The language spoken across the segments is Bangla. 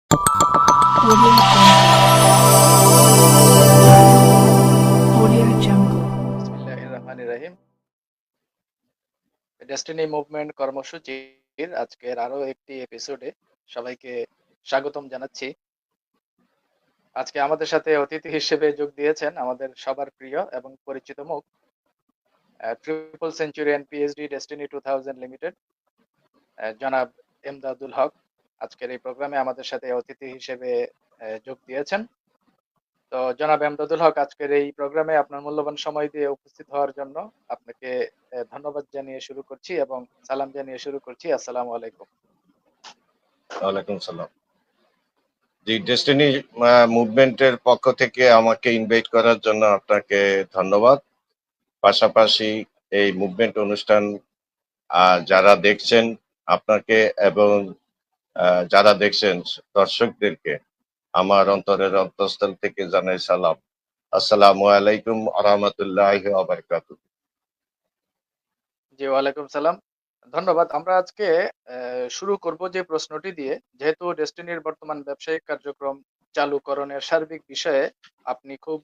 Audio Jungle. বিসমিল্লাহির রহমানির রহিম। ডেস্টিনি মুভমেন্ট কর্মসূচির আজকের আরো একটি এপিসোডে সবাইকে স্বাগতম জানাচ্ছি। আজকে আমাদের সাথে অতিথি হিসেবে যোগ দিয়েছেন আমাদের সবার প্রিয় এবং পরিচিত মুখ, triple centurion PhD destiny 2000 limited, জনাব এমদাদুল হক আজকের এই প্রোগ্রামে আমাদের সাথে অতিথি হিসেবে যোগ দিয়েছেন। তো জনাব এমদাদুল হক, আজকের এই প্রোগ্রামে আপনার মূল্যবান সময় দিয়ে উপস্থিত হওয়ার জন্য আপনাকে ধন্যবাদ জানিয়ে শুরু করছি এবং সালাম জানিয়ে শুরু করছি। আসসালামু আলাইকুম। ওয়ালাইকুম সালাম। জি, ডেস্টিনি মুভমেন্টের পক্ষ থেকে আমাকে ইনভাইট করার জন্য আপনাকে ধন্যবাদ। পাশাপাশি এই মুভমেন্ট অনুষ্ঠান যারা দেখছেন আপনাকে এবং যারা দেখছেন দর্শকদেরকে আমার অন্তরের অন্তঃস্থল থেকে জানাই সালাম। আসসালামু আলাইকুম ওয়া রাহমাতুল্লাহি ওয়া বারাকাতুহু। জি, ওয়ালাইকুম সালাম। ধন্যবাদ। আমরা আজকে শুরু করব যে প্রশ্নটি দিয়ে, যেহেতু ডেস্টিনির বর্তমান ব্যবসায়িক কার্যক্রম চালুকরণের সার্বিক বিষয়ে আপনি খুব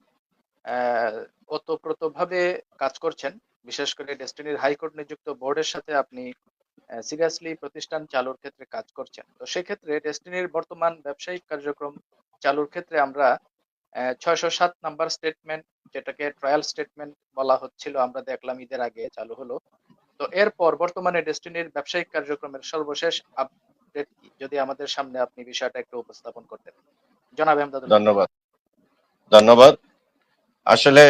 ওতপ্রোতভাবে কাজ করছেন। বিশেষ করে ডেস্টিনির হাইকোর্ট নিযুক্ত বোর্ডের সাথে আপনি সিরিয়াসলি প্রতিষ্ঠান চালুর ক্ষেত্রে কাজ করছেন। তো সেক্ষেত্রে ডেস্টিনির বর্তমান ব্যবসায়িক কার্যক্রম চালুর ক্ষেত্রে আমরা ৬০৭ নাম্বার স্টেটমেন্ট, যেটাকে ট্রায়াল স্টেটমেন্ট বলা হচ্ছিল, আমরা দেখলাম ঈদের আগে চালু হলো। তো এরপর বর্তমানে ডেস্টিনির ব্যবসায়িক কার্যক্রমের সর্বশেষ আপডেট কি, যদি আমাদের সামনে আপনি বিষয়টা একটু উপস্থাপন করতেন, জনাব এমদাদুল হক। ধন্যবাদ ধন্যবাদ আসলে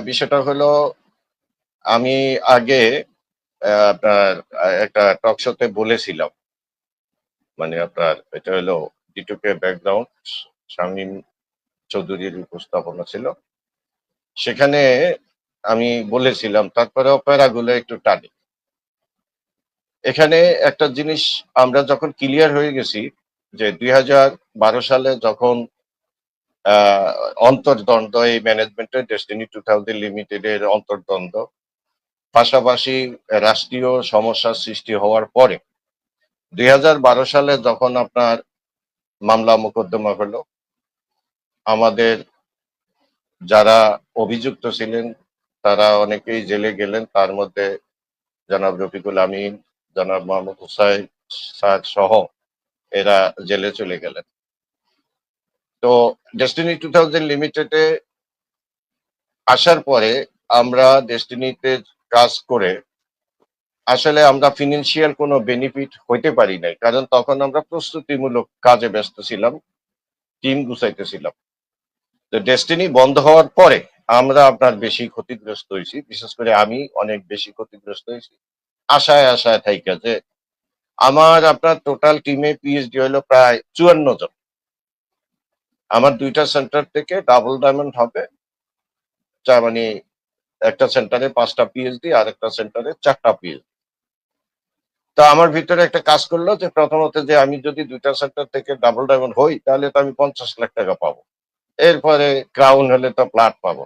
বিষয়টা হলো, আমি আগে আপনার একটা টক শোতে বলেছিলাম, মানে আপনার এটা হলো টিটুকে ব্যাকগ্রাউন্ড, শামীম চৌধুরীর উপস্থাপনা ছিল। সেখানে আমি বলেছিলাম, তারপরে প্যারাগুলো একটু টানি। এখানে একটা জিনিস আমরা যখন ক্লিয়ার হয়ে গেছি যে 2012 সালে যখন আহ অন্তর্দ্বন্দ্ব এই ম্যানেজমেন্টের ডেস্টিনি 2000 লিমিটেডের অন্তর্দ্বন্দ্ব, পাশাপাশি রাষ্ট্রীয় সমস্যার সৃষ্টি হওয়ার পরে 2012 সালে যখন আপনার মামলা মোকদ্দমা হলো, আমাদের যারা অভিযুক্ত ছিলেন তারা অনেকেই জেলে গেলেন। তার মধ্যে জনাব রফিকুল আমিন, জনাব মোহাম্মদ হুসাইন সাদ সহ এরা জেলে চলে গেলেন। তো ডেস্টিনি 2000 লিমিটেডে আসার পরে আমরা ডেস্টিনিতে কাজ করে আসলে আমরা ফিনান্সিয়াল কোনো বেনিফিট হইতে পারি নাই, কারণ তখন আমরা প্রস্তুতিমূলক কাজে ব্যস্ত ছিলাম, টিম গুছাইতেছিলাম। তো ডেস্টিনি বন্ধ হওয়ার পরে আমরা আপনার বেশি ক্ষতিগ্রস্ত হয়েছি, বিশেষ করে আমি অনেক বেশি ক্ষতিগ্রস্ত হয়েছি। আশায় আশায় থাইকা যে আমার আপনার টোটাল টিমে পিএইচডি হলো প্রায় 54 জন। আমার দুইটা সেন্টার থেকে ডাবল ডায়মন্ড হবে, মানে একটা সেন্টারে 5টা পিএইচডি আর একটা সেন্টারে 4টা পিএইচডি। তো আমার ভিতরে একটা কাজ করলো যে প্রথমত যে আমি যদি দুইটা সেন্টার থেকে ডাবল ডায়মন্ড হই তাহলে তো আমি 50 লাখ টাকা পাবো, এরপরে ক্রাউন হলে তো প্লাট পাবো।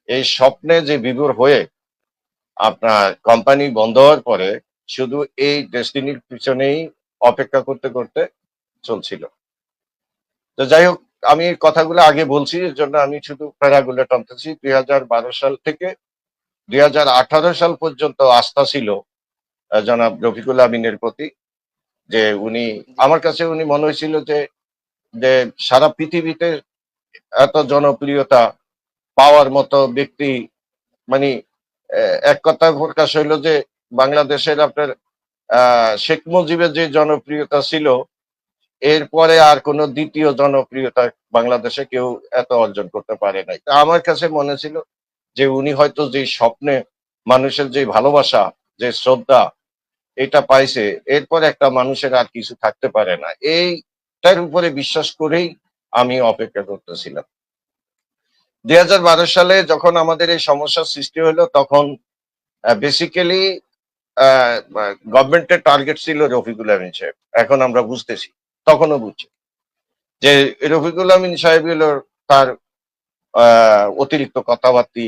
এই স্বপ্নে যে বিভোর হয়ে আপনার কোম্পানি বন্ধ হওয়ার পরে শুধু এই ডেস্টিনির পিছনেই অপেক্ষা করতে করতে চলছিল। তো যাই হোক, আমি কথাগুলো আগে বলছি, এর জন্য আমি শুধু প্যারাগুলো টানতেছি। 2012 সাল থেকে 2018 সাল পর্যন্ত আস্থা ছিল জনাব রফিকুল আমিনের প্রতি, যে উনি, জি, আমার কাছে উনি মনে হয়েছিল যে যে সারা পৃথিবীতে এত জনপ্রিয়তা পাওয়ার মতো ব্যক্তি, মানে এক কথা প্রকাশ হইলো যে বাংলাদেশের আপনার শেখ মুজিবের যে জনপ্রিয়তা ছিল, এরপরে আর কোনো দ্বিতীয় জনপ্রিয়তা বাংলাদেশে কেউ এত অর্জন করতে পারে নাই। তা আমার কাছে মনে ছিল যে উনি হয়তো যে স্বপ্নে মানুষের যে ভালোবাসা, যে শ্রদ্ধা এটা পাইছে, এরপর একটা মানুষের আর কিছু থাকতে পারে না, এইটার উপরে বিশ্বাস করেই আমি অপেক্ষা করতেছিলাম। 2012 সালে যখন আমাদের এই সমস্যার সৃষ্টি হলো, তখন বেসিক্যালি গভর্নমেন্টের টার্গেট ছিল রফিকুল আমিন সাহেব। এখন আমরা বুঝতেছি, তখনও বুঝছি যে রফিকুল আমিন সাহেব হলো তার অতিরিক্ত কথাবার্তি,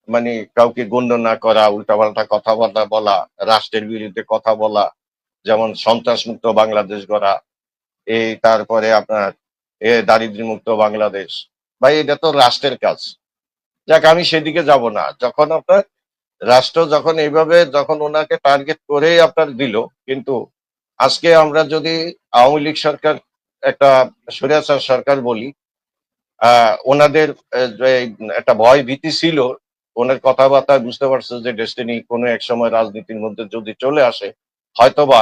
মানে কাউকে গণ্য না করা, উল্টাপাল্টা কথাবার্তা বলা, রাষ্ট্রের বিরুদ্ধে কথা বলা, যেমন সন্ত্রাস মুক্ত বাংলাদেশ গড়া, এই তারপরে আপনার দারিদ্র্য মুক্ত বাংলাদেশ, ভাই এটা তো রাষ্ট্রের কাজ। যাক, আমি সেদিকে যাব না। যখন আপনার রাষ্ট্র যখন এইভাবে যখন ওনাকে টার্গেট করেই আপনার দিল, কিন্তু আজকে আমরা যদি আওয়ামী লীগ সরকার একটা স্বৈরাচার সরকার বলি, ওনাদের যে একটা ভয় ভীতি ছিল, ওনার কথাবার্তা বুঝতে পারছে যে ডেস্টিনি কোনো এক সময় রাজনীতির মধ্যে যদি চলে আসে, হয়তোবা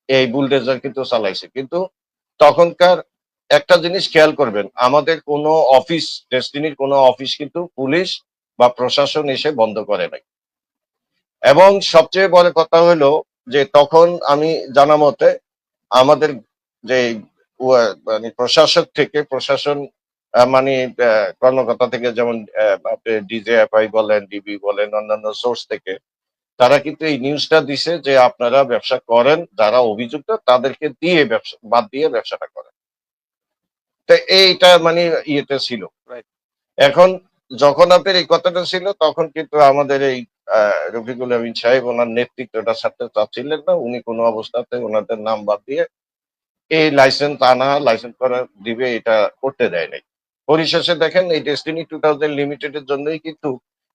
এই বুলডেজার কিন্তু চালাইছে। কিন্তু তখনকার একটা জিনিস খেয়াল করবেন, আমাদের কোনো অফিস, ডেস্টিনির কোনো অফিস কিন্তু পুলিশ বা প্রশাসন এসে বন্ধ করে নাই। এবং সবচেয়ে বড় কথা হলো যে তখন আমি জানা মতে আমাদের যে মানে প্রশাসক থেকে প্রশাসন মানে কর্মকর্তা থেকে, যেমন আপনি ডিজিএফআই বলেন, ডিবি বলেন, অন্যান্য সোর্স থেকে তারা কিন্তু এই নিউজটা দিছে যে আপনারা ব্যবসা করেন, যারা অভিযুক্ত তাদেরকে দিয়ে ব্যবসা বাদ দিয়ে ব্যবসাটা করেন। তো এইটা মানে ইয়েতে ছিল। রাইট। এখন যখন আপনার এই কথাটা ছিল, তখন কিন্তু আমাদের এই রফিকুল আমিন সাহেব ওনার নেতৃত্বটা ছাড়তে চাচ্ছিলেন না। উনি কোনো অবস্থাতে ওনাদের নাম বাদ দিয়ে এই লাইসেন্স আনা, লাইসেন্স করা দিবে, এটা করতে দেয় নাই। পরিশেষে দেখেন এই ডেস্টিনি 2000 লিমিটেডের জন্যই কিন্তু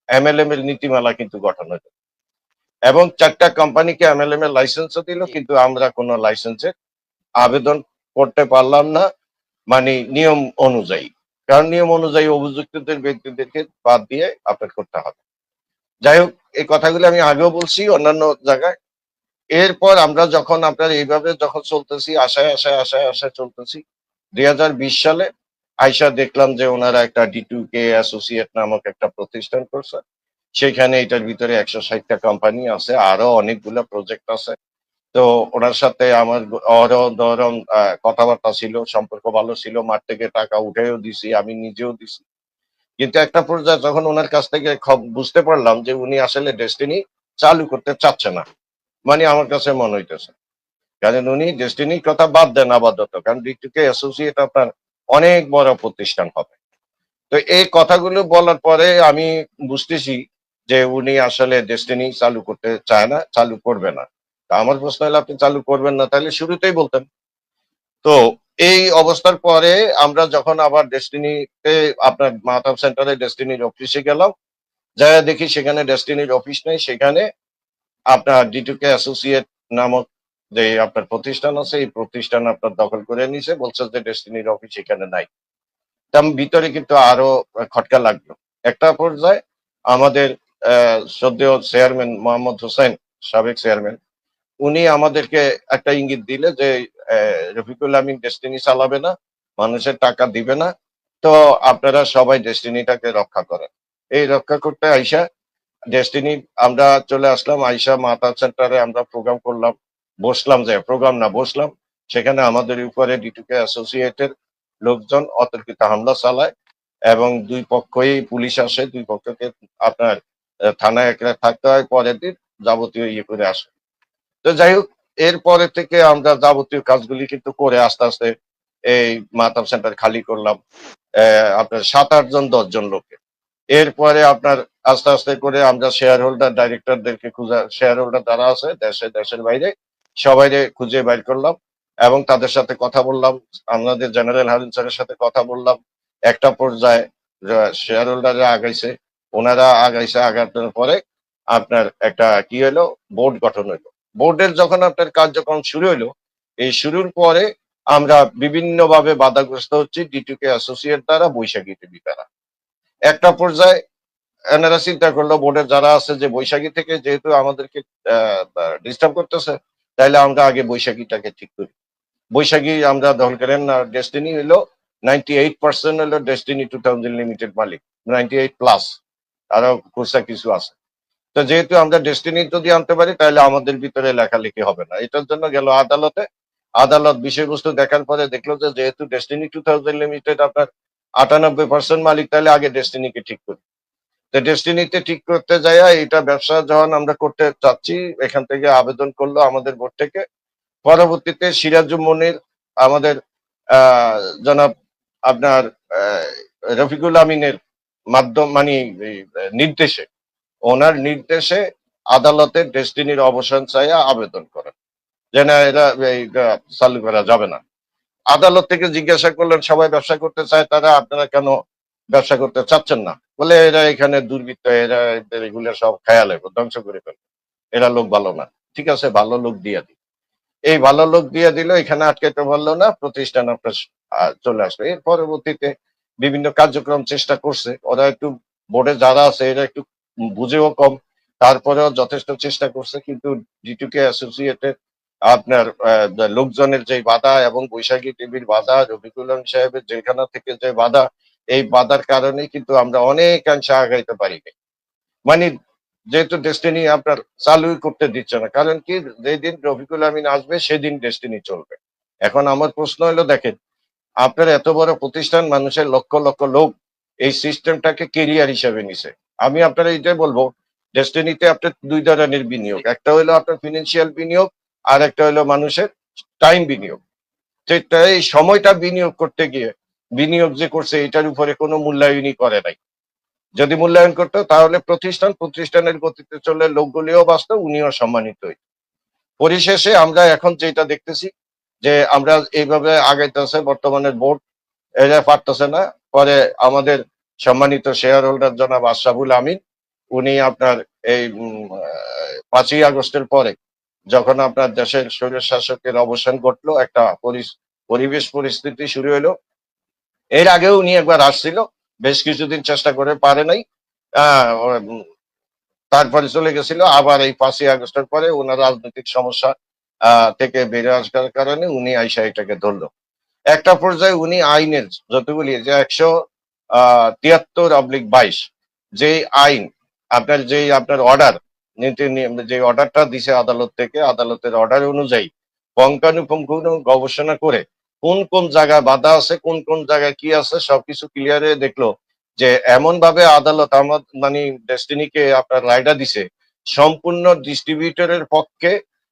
এমএলএম এর নীতিমালা কিন্তু গঠন হলো, এবং 4টা কোম্পানিকে এমএলএম এর লাইসেন্সও দিল, জি। কিন্তু আমরা কোনো লাইসেন্সে আবেদন করতে পারলাম না, মানে নিয়ম অনুযায়ী। কারণ নিয়ম অনুযায়ী অভিযুক্তদের ব্যক্তিদেরকে বাদ দিয়ে আপনার করতে হবে। যাই হোক, এই কথাগুলো আমি আগেও বলছি অন্যান্য জায়গায়। এরপর আমরা যখন আপনার এইভাবে যখন চলতেছি, আশায় আশায় আশায় আশায় চলতেছি, 2020 সালে আইসা দেখলাম যে ওনারা একটা D2K অ্যাসোসিয়েট নামক একটা প্রতিষ্ঠান করছে। সেখানে এটার ভিতরে 160টা কোম্পানি আছে, আরো অনেকগুলো প্রজেক্ট আছে। তো ওনার সাথে আমার অহরহ দহরম কথাবার্তা ছিল, সম্পর্ক ভালো ছিল। মাঠ থেকে টাকা উঠেও দিছি, আমি নিজেও দিছি। কিন্তু একটা পর্যায়ে যখন ওনার কাছ থেকে বুঝতে পারলাম যে উনি আসলে ডেস্টিনি চালু করতে চাচ্ছে না, মানে আমার কাছে মনে হইতেছে, কারণ উনি ডেস্টিনির কথা বাদ দেন আপাতত, কারণ D2K অ্যাসোসিয়েট আপনার অনেক বড় প্রতিষ্ঠান হবে। তো এই কথাগুলো বলার পরে আমি বুঝতেছি যে উনি আসলে ডেস্টিনি চালু করতে চায় না, চালু করবে না। তা আমার প্রশ্ন হলো, আপনি চালু করবেন না তাহলে শুরুতেই বলতেন। তো এই অবস্থার পরে আমরা যখন আবার ডেস্টিনিতে আপনার মাহতাব সেন্টারে ডেস্টিনির অফিসে গেলাম, যারা দেখি সেখানে ডেস্টিনির অফিস নেই, সেখানে আপনার D2K অ্যাসোসিয়েট নামক যে আপনার প্রতিষ্ঠান আছে, এই প্রতিষ্ঠান আপনার দখল করে নিছে, বলছে যে ডেস্টিনির অফিস এখানে নাই। তার ভিতরে কিন্তু আরো খটকা লাগলো। একটা পর্যায়ে আমাদের শ্রদ্ধেয় চেয়ারম্যান মোহাম্মদ হোসেন, সাবেক চেয়ারম্যান, উনি আমাদেরকে একটা ইঙ্গিত দিলে যে রফিকুল আমিন ডেস্টিনি চালাবে না, মানুষের টাকা দিবে না, তো আপনারা সবাই ডেস্টিনিটাকে রক্ষা করেন। এই রক্ষা করতে আইসা ডেস্টিনি আমরা চলে আসলাম, আইসা মাতা সেন্টারে আমরা প্রোগ্রাম করলাম, বসলাম, যে প্রোগ্রাম না বসলাম, সেখানে আমাদের উপরে D2K অ্যাসোসিয়েটের লোকজন অতর্কিত হামলা চালায়, এবং দুই পক্ষই পুলিশ আসে, দুই পক্ষকে আপনার থানায় একটা থাকতে হয়, পরের দিন যাবতীয় ইয়ে করে আসে। তো যাই হোক, এরপরে থেকে আমরা যাবতীয় কাজগুলি কিন্তু করে আস্তে আস্তে এই মাতাব সেন্টার খালি করলাম আপনার 7-8 জন 10 জন লোকে। এরপরে আপনার আস্তে আস্তে করে আমরা শেয়ার হোল্ডার ডাইরেক্টরদেরকে খুঁজে, শেয়ার হোল্ডার যারা আছে দেশে দেশের বাইরে সবাইকে খুঁজে বাইর করলাম, এবং তাদের সাথে কথা বললাম, আমাদের জেনারেল হারুন স্যারের সাথে কথা বললাম। একটা পর্যায়ে শেয়ার হোল্ডাররা আগাইছে, ওনারা আগাইছে, আগানোর পরে আপনার একটা কি হলো, বোর্ড গঠন হলো। বোর্ডের যখন আপনার কার্যক্রম শুরু হলো, এই শুরুর পরে আমরা বিভিন্ন ভাবে বাধাগ্রস্ত হচ্ছি D2K অ্যাসোসিয়েট দ্বারা, বৈশাখী টিভি দ্বারা। একটা পর্যায়ে এনারা চিন্তা করলো, বোর্ডের যারা আছে, যে বৈশাখী থেকে যেহেতু আমাদেরকে ডিস্টার্ব করতেছে, তাইলে আমরা আগে বৈশাখীটাকে ঠিক করি। বৈশাখী আমরা দখল করেন না। ডেস্টিনি হলো 98% হলো ডেস্টিনি 2000 লিমিটেড মালিক, 98 প্লাস, আরো খুচরা কিছু আছে। তো যেহেতু আমরা ডেস্টিনি যদি আনতে পারি, তাহলে আমাদের ভিতরে লেখালেখি হবে না। এটার জন্য গেল আদালতে। আদালত বিষয়বস্তু দেখার পরে দেখলো যে যেহেতু ডেস্টিনি 2000 লিমিটেড আপনার 98% মালিক, তাহলে আগে ডেস্টিনিকে ঠিক করি। তো ডেস্টিনিতে ঠিক করতে যাইয়া এটা ব্যবসা যখন আমরা করতে চাচ্ছি, এখান থেকে আবেদন করলো আমাদের বোর্ড থেকে। পরবর্তীতে সিরাজুম মনির আমাদের জনাব আপনার আহ, রফিকুল আমিনের মাধ্যম মানে এই, নির্দেশে, ওনার নির্দেশে আদালতে ডেস্টিনির অবসান চাইয়া আবেদন করেন যে না, এটা চালু করা যাবে না। আদালত থেকে জিজ্ঞাসা করলেন সবাই ব্যবসা করতে চায়, তারা আপনারা কেন ব্যবসা করতে চাচ্ছেন না? বলে এরা এখানে দুর্বৃত্ত, এরা এগুলো সব খেয়ালে ধ্বংস করে ফেলে, এরা লোক ভালো না। ঠিক আছে, ভালো লোক দিয়ে দিই। এই ভালো লোক দিয়ে দিল, এখানে আটকাইতে পারলো না, প্রতিষ্ঠান আপনার চলে আসলো। এর পরবর্তীতে বিভিন্ন কার্যক্রম চেষ্টা করছে, ওরা একটু বোর্ডে যারা আছে এরা একটু বুঝেও কম, তারপরেও যথেষ্ট চেষ্টা করছে, কিন্তু জিটুকে অ্যাসোসিয়েটেড আপনার লোকজনের যে বাধা এবং বৈশাখী টিভির বাধা, রফিকুল আলম সাহেবের জেলখানা থেকে যে বাধা, এই বাধার কারণে কিন্তু আমরা অনেকাংশে আগাইতে পারিনি। মানে যেহেতু ডেস্টিনি আপনার চালুই করতে দিচ্ছে না, কারণ কি, যেদিন রফিকুল আমিন আসবে সেদিন ডেস্টিনি চলবে। এখন আমার প্রশ্ন হলো, দেখেন আপনার এত বড় প্রতিষ্ঠান, মানুষের লক্ষ লক্ষ লোক এই সিস্টেমটাকে কেরিয়ার হিসেবে নিছে। আমি আপনারা এটাই বলবো, ডেস্টিনিতে আপনার দুই ধরনের বিনিয়োগ, একটা হলো আপনার ফিনান্সিয়াল বিনিয়োগ, আর একটা হলো মানুষের টাইম বিনিয়োগ। সেটা এই সময়টা বিনিয়োগ করতে গিয়ে বিনিয়োগ যে করছে এটার উপরে কোনো মূল্যায়নই করে নাই। যদি মূল্যায়ন করতো তাহলে প্রতিষ্ঠানের গতিতে চলে, লোকগুলিও বাঁচত, উনিও সম্মানিত হইত। পরিশেষে আমরা এখন যেটা দেখতেছি যে আমরা এইভাবে আগাইতেছে বর্তমানে বোর্ড, এরা পারতেছে না। পরে আমাদের সম্মানিত শেয়ার হোল্ডার জনাব আশরাফুল আমিন, উনি আপনার এই 5ই আগস্টের পরে যখন আপনার দেশের স্বৈর শাসকের অবসান ঘটলো, একটা পরিবেশ পরিস্থিতি শুরু হলো। এর আগেও উনি একবার আসছিল, বেশ কিছুদিন চেষ্টা করে পারে নাই। তারপরে চলে গেছিল। আবার এই 5ই আগস্টের পরে ওনার রাজনৈতিক সমস্যা থেকে বেরিয়ে আসার কারণে উনি আইসা এটাকে ধরলো। একটা পর্যায়ে উনি আইনের যতগুলি যে 173/22 যে আইন, আপনার অর্ডার, যে অর্ডারটা দিছে আদালত থেকে, আদালতের অর্ডার অনুযায়ী পুঙ্খানুপুঙ্খ গবেষণা করে কোন কোন জায়গায় বাধা আছে, কোন কোন জায়গায় কি আছে, সবকিছু ক্লিয়ারে দেখলো যে এমন ভাবে আদালত আমার মানে ডেস্টিনিকে আপনার রায়টা দিছে সম্পূর্ণ ডিস্ট্রিবিউটরের পক্ষে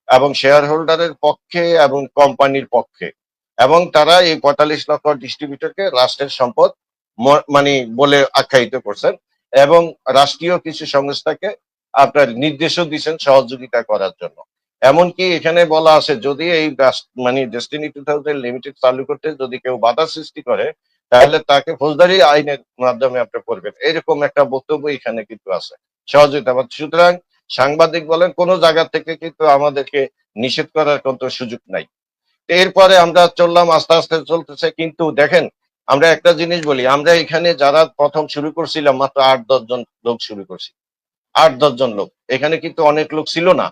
এবং শেয়ার হোল্ডারের পক্ষে এবং কোম্পানির পক্ষে, এবং তারা এই 45 লক্ষ ডিস্ট্রিবিউটরকে রাষ্ট্রের সম্পদ মানে বলে আখ্যায়িত করছেন, এবং রাষ্ট্রীয় কিছু সংস্থাকে আপনার নির্দেশও দিচ্ছেন সহযোগিতা করার জন্য। এমনকি এখানে বলা আছে, যদি এই মানে ডেস্টিনি 2000 লিমিটেড চালু করতে যদি কেউ বাধা সৃষ্টি করে, তাহলে তাকে ফৌজদারি আইনের মাধ্যমে আপনি করবেন, এরকম একটা বক্তব্য এখানে কিন্তু আছে, সহযোগিতা। সুতরাং সাংবাদিক বলেন, কোনো জায়গা থেকে কিন্তু আমাদেরকে নিষেধ করার কোনো সুযোগ নাই। এরপরে আমরা চললাম, আস্তে আস্তে চলতেছে। কিন্তু দেখেন, আমরা একটা জিনিস বলি, আমরা এখানে যারা প্রথম শুরু করছিলাম মাত্র 8-10 জন লোক শুরু করছি, 8-10 জন লোক, এখানে কিন্তু অনেক লোক ছিল না।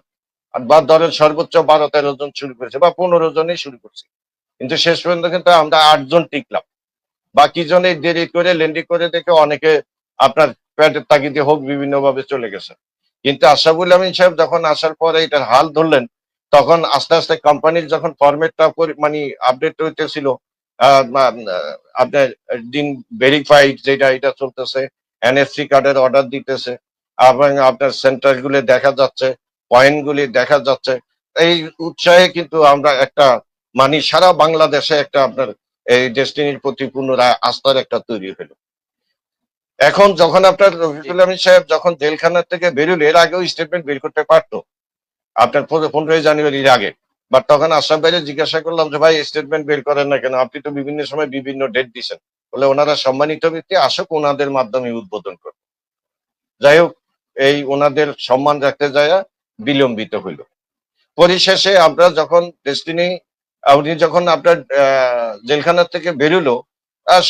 বা ধরেন সর্বোচ্চ 12-13 জন শুরু করেছে বা 15 জনই শুরু করছে, কিন্তু শেষ পর্যন্ত কিন্তু আমরা 8 জন টিকলাম। বাকি জনে দেরি করে লেন্ডি করে দেখে অনেকে আপনার পেটের তাগিদে হোক বিভিন্ন ভাবে চলে গেছে। কিন্তু আশরাফুল আমিন সাহেব যখন আসার পরে এটার হাল ধরলেন, তখন আস্তে আস্তে কোম্পানির যখন ফরম্যাটটা মানে আপডেট হইতেছিল, আপনার দিন ভেরিফাইড যেটা এটা চলতেছে, এনএফসি কার্ডের অর্ডার দিতেছে, এবং আপনার সেন্টার গুলি দেখা যাচ্ছে, পয়েন্ট গুলি দেখা যাচ্ছে। এই উৎসাহে কিন্তু আমরা একটা মানে সারা বাংলাদেশে একটা আপনার এই ডেস্টিনির প্রতি পুনরায় আস্থার একটা তৈরি হলো। এখন যখন আপনার জি, রফিকুল আমিন সাহেব যখন জেলখানা থেকে বেরোলো, এর আগেও স্টেটমেন্ট বের করতে পারতো আপনার 15ই জানুয়ারির আগে। বাট তখন আশরাফ ভাইরে জিজ্ঞাসা করলাম যে ভাই স্টেটমেন্ট বের করেন না কেন, আপনি তো বিভিন্ন সময় বিভিন্ন ডেট দিচ্ছেন। বলে ওনারা সম্মানিত ব্যক্তি, আসুক, ওনাদের মাধ্যমে উদ্বোধন করবে। যাই হোক, এই ওনাদের সম্মান রাখতে যায় বিলম্বিত হইল। পরিশেষে আমরা যখন ডেস্টিনি, উনি যখন আপনার জেলখানা থেকে বেরোলো,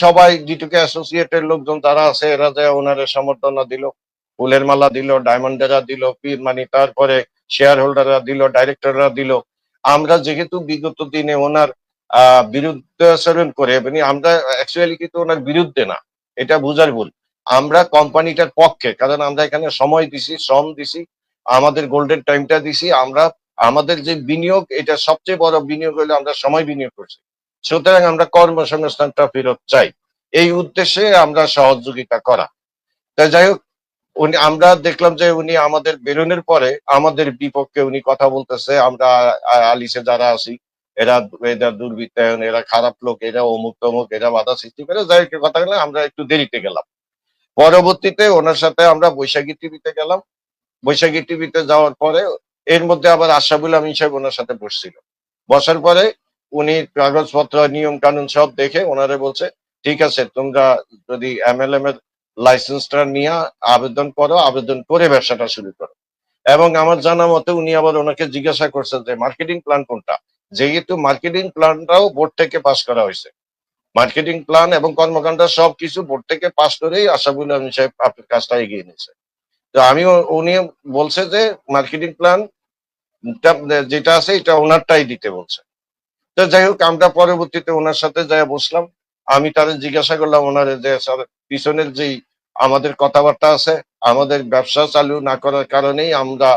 সবাই জিটুকে অ্যাসোসিয়েটের লোকজন যারা আছে এরা যায় ওনারে সম্বর্ধনা দিল, ফুলের মালা দিল, ডায়মন্ডেরা দিল, মানে তারপরে শেয়ার হোল্ডাররা দিল, ডাইরেক্টররা দিল। আমরা যেহেতু বিগত দিনে ওনার বিরুদ্ধে আচরণ করে, মানে আমরা অ্যাকচুয়ালি কিন্তু ওনার বিরুদ্ধে না, এটা বুঝার ভুল। আমরা কোম্পানিটার পক্ষে, কারণ আমরা এখানে সময় দিছি, শ্রম দিছি, আমাদের গোল্ডেন টাইমটা দিছি। আমরা আমাদের যে বিনিয়োগ, এটা সবচেয়ে বড় বিনিয়োগ হলো আমরা সময় বিনিয়োগ করছি। সুতরাং আমরা কর্মসংস্থানটা ফেরত চাই, এই উদ্দেশ্যে আমরা সহযোগিতা করা। তা যাই হোক, আমরা দেখলাম যে উনি আমাদের বেরোনোর পরে আমাদের বিপক্ষে উনি কথা বলতেছে। আমরা আলিসে যারা আছি, এরা এরা দুর্বৃত্তায়ন, এরা খারাপ লোক, এরা অমুক তমুক, এরা বাধা সৃষ্টি করে, যাই হোক কথা বলে আমরা একটু দেরিতে গেলাম। পরবর্তীতে ওনার সাথে আমরা বৈশাখী টিভিতে গেলাম। বৈশাখী টিভিতে যাওয়ার পরে এর মধ্যে আবার আশরাফুল আমিন সাহেব ওনার সাথে বসছিল। বসার পরে উনি কাগজপত্র নিয়ম কানুন সব দেখে ওনারে বলছে ঠিক আছে তোমরা যদি এমএলএম এর লাইসেন্সটা নিয়ে আবেদন করো, আবেদন করে ব্যবসাটা শুরু করো। এবং আমার জানা মতে উনি আবার ওনাকে জিজ্ঞাসা করছেন যে মার্কেটিং প্ল্যান কোনটা, যেহেতু মার্কেটিং প্ল্যানটাও বোর্ড থেকে পাস করা হয়েছে। মার্কেটিং প্ল্যান এবং কর্মকাণ্ড সবকিছু বোর্ড থেকে পাস করেই আশাবুল আলম সাহেব আপনার কাজটা এগিয়ে নিয়েছে। তো উনি বলছে যে মার্কেটিং প্ল্যান যেটা আছে এটা ওনারটাই দিতে বলছে। তো যাই হোক আমরা পরবর্তীতে ওনার সাথে যাই বসলাম। আমি তাদের জিজ্ঞাসা করলাম ওনারে যে স্যার পিছনের যেই আমাদের কথাবার্তা আছে, আমাদের ব্যবসা চালু না করার কারণেই আমরা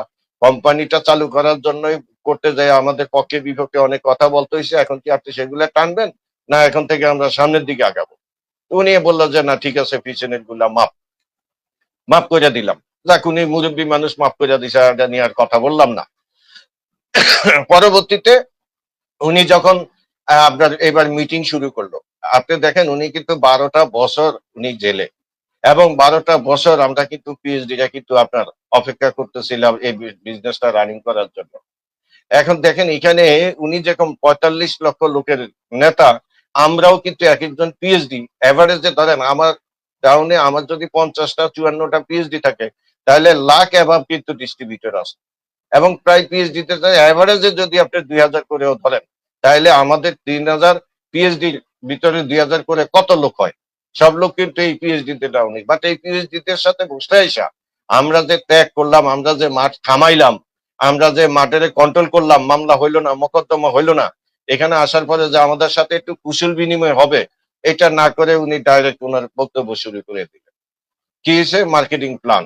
কোম্পানিটা চালু করার জন্যই করতে যাই আমাদের পক্ষে বিপক্ষে অনেক কথা বলতে হয়েছে, এখন কি আপনি সেগুলো টানবেন না এখন থেকে আমরা সামনের দিকে আগাবো? উনি বললো যে না ঠিক আছে পিছনের গুলা মাপ মাপ করে দিলাম। যাক উনি মুরব্বী মানুষ মাপ করে দিছে, এটা নিয়ে আর কথা বললাম না। পরবর্তীতে উনি যখন আপনার এবার মিটিং শুরু করলো, আপনি দেখেন উনি কিন্তু 12টা বছর উনি জেলে, এবং 12টা বছর আমরা কিন্তু পিএইচডিটা কিন্তু আপনার অপেক্ষা করতেছিলাম এই বিজনেসটা রানিং করার জন্য। এখন দেখেন এখানে উনি যেরকম 45 লক্ষ লোকের নেতা, আমরাও কিন্তু এক একজন পিএইচডি এভারেজে ধরেন আমার ডাউনে আমার যদি 50টা 54টা পিএইচডি থাকে তাহলে লাখ অ্যাভাব কিন্তু ডিস্ট্রিবিউটর আছে। এবং প্রায় পিএইচডি তে এভারেজে যদি আপনি 2000 করেও ধরেন তাহলে আমাদের 3000 পিএইচডির ভিতরে 2000 করে কত লোক হয়? সব লোক কিন্তু এই পিএইচডি তে ডাউনি, বাট এই পিএইচডি দের সাথে বসতে আইসা আমরা যে ত্যাগ করলাম, আমরা যে মাঠ থামাইলাম, আমরা যে মাঠের কন্ট্রোল করলাম, মামলা হইলো না, মোকদ্দমা হইলো না, এখানে আসার পরে যে আমাদের সাথে একটু কুশল বিনিময় হবে এটা না করে উনি ডাইরেক্ট ওনার বক্তব্য শুরু করে দিলেন। কি হয়েছে? Marketing plan.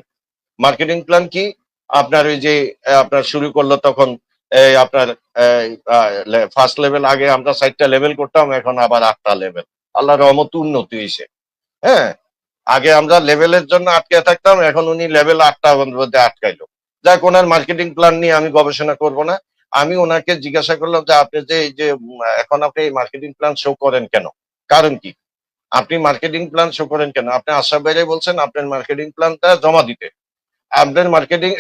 মার্কেটিং প্ল্যান কি? আপনার ওই যে আপনার শুরু করলো তখন এই আপনার ফার্স্ট লেভেল, আগে আমরা 4টা লেভেল করতাম, এখন আবার 8টা লেভেল। আল্লাহর রহমতে উন্নতি হয়েছে। হ্যাঁ, আগে আমরা লেভেলের জন্য আটকে থাকতাম, এখন উনি লেভেল 8টা মধ্যে আটকাইলো। যাক ওনার মার্কেটিং প্ল্যান নিয়ে আমি গবেষণা করব না। আমি ওনাকে জিজ্ঞাসা করলাম যে আপনি যে এই যে এখন আপনি এই মার্কেটিং প্ল্যান শো করেন কেন, কারণ কি? আপনি মার্কেটিং প্ল্যান শো করেন কেন? আপনি আশরাফ ভাইরে বলছেন আপনার মার্কেটিং প্ল্যানটা জমা দিতে, আপনার মার্কেটিং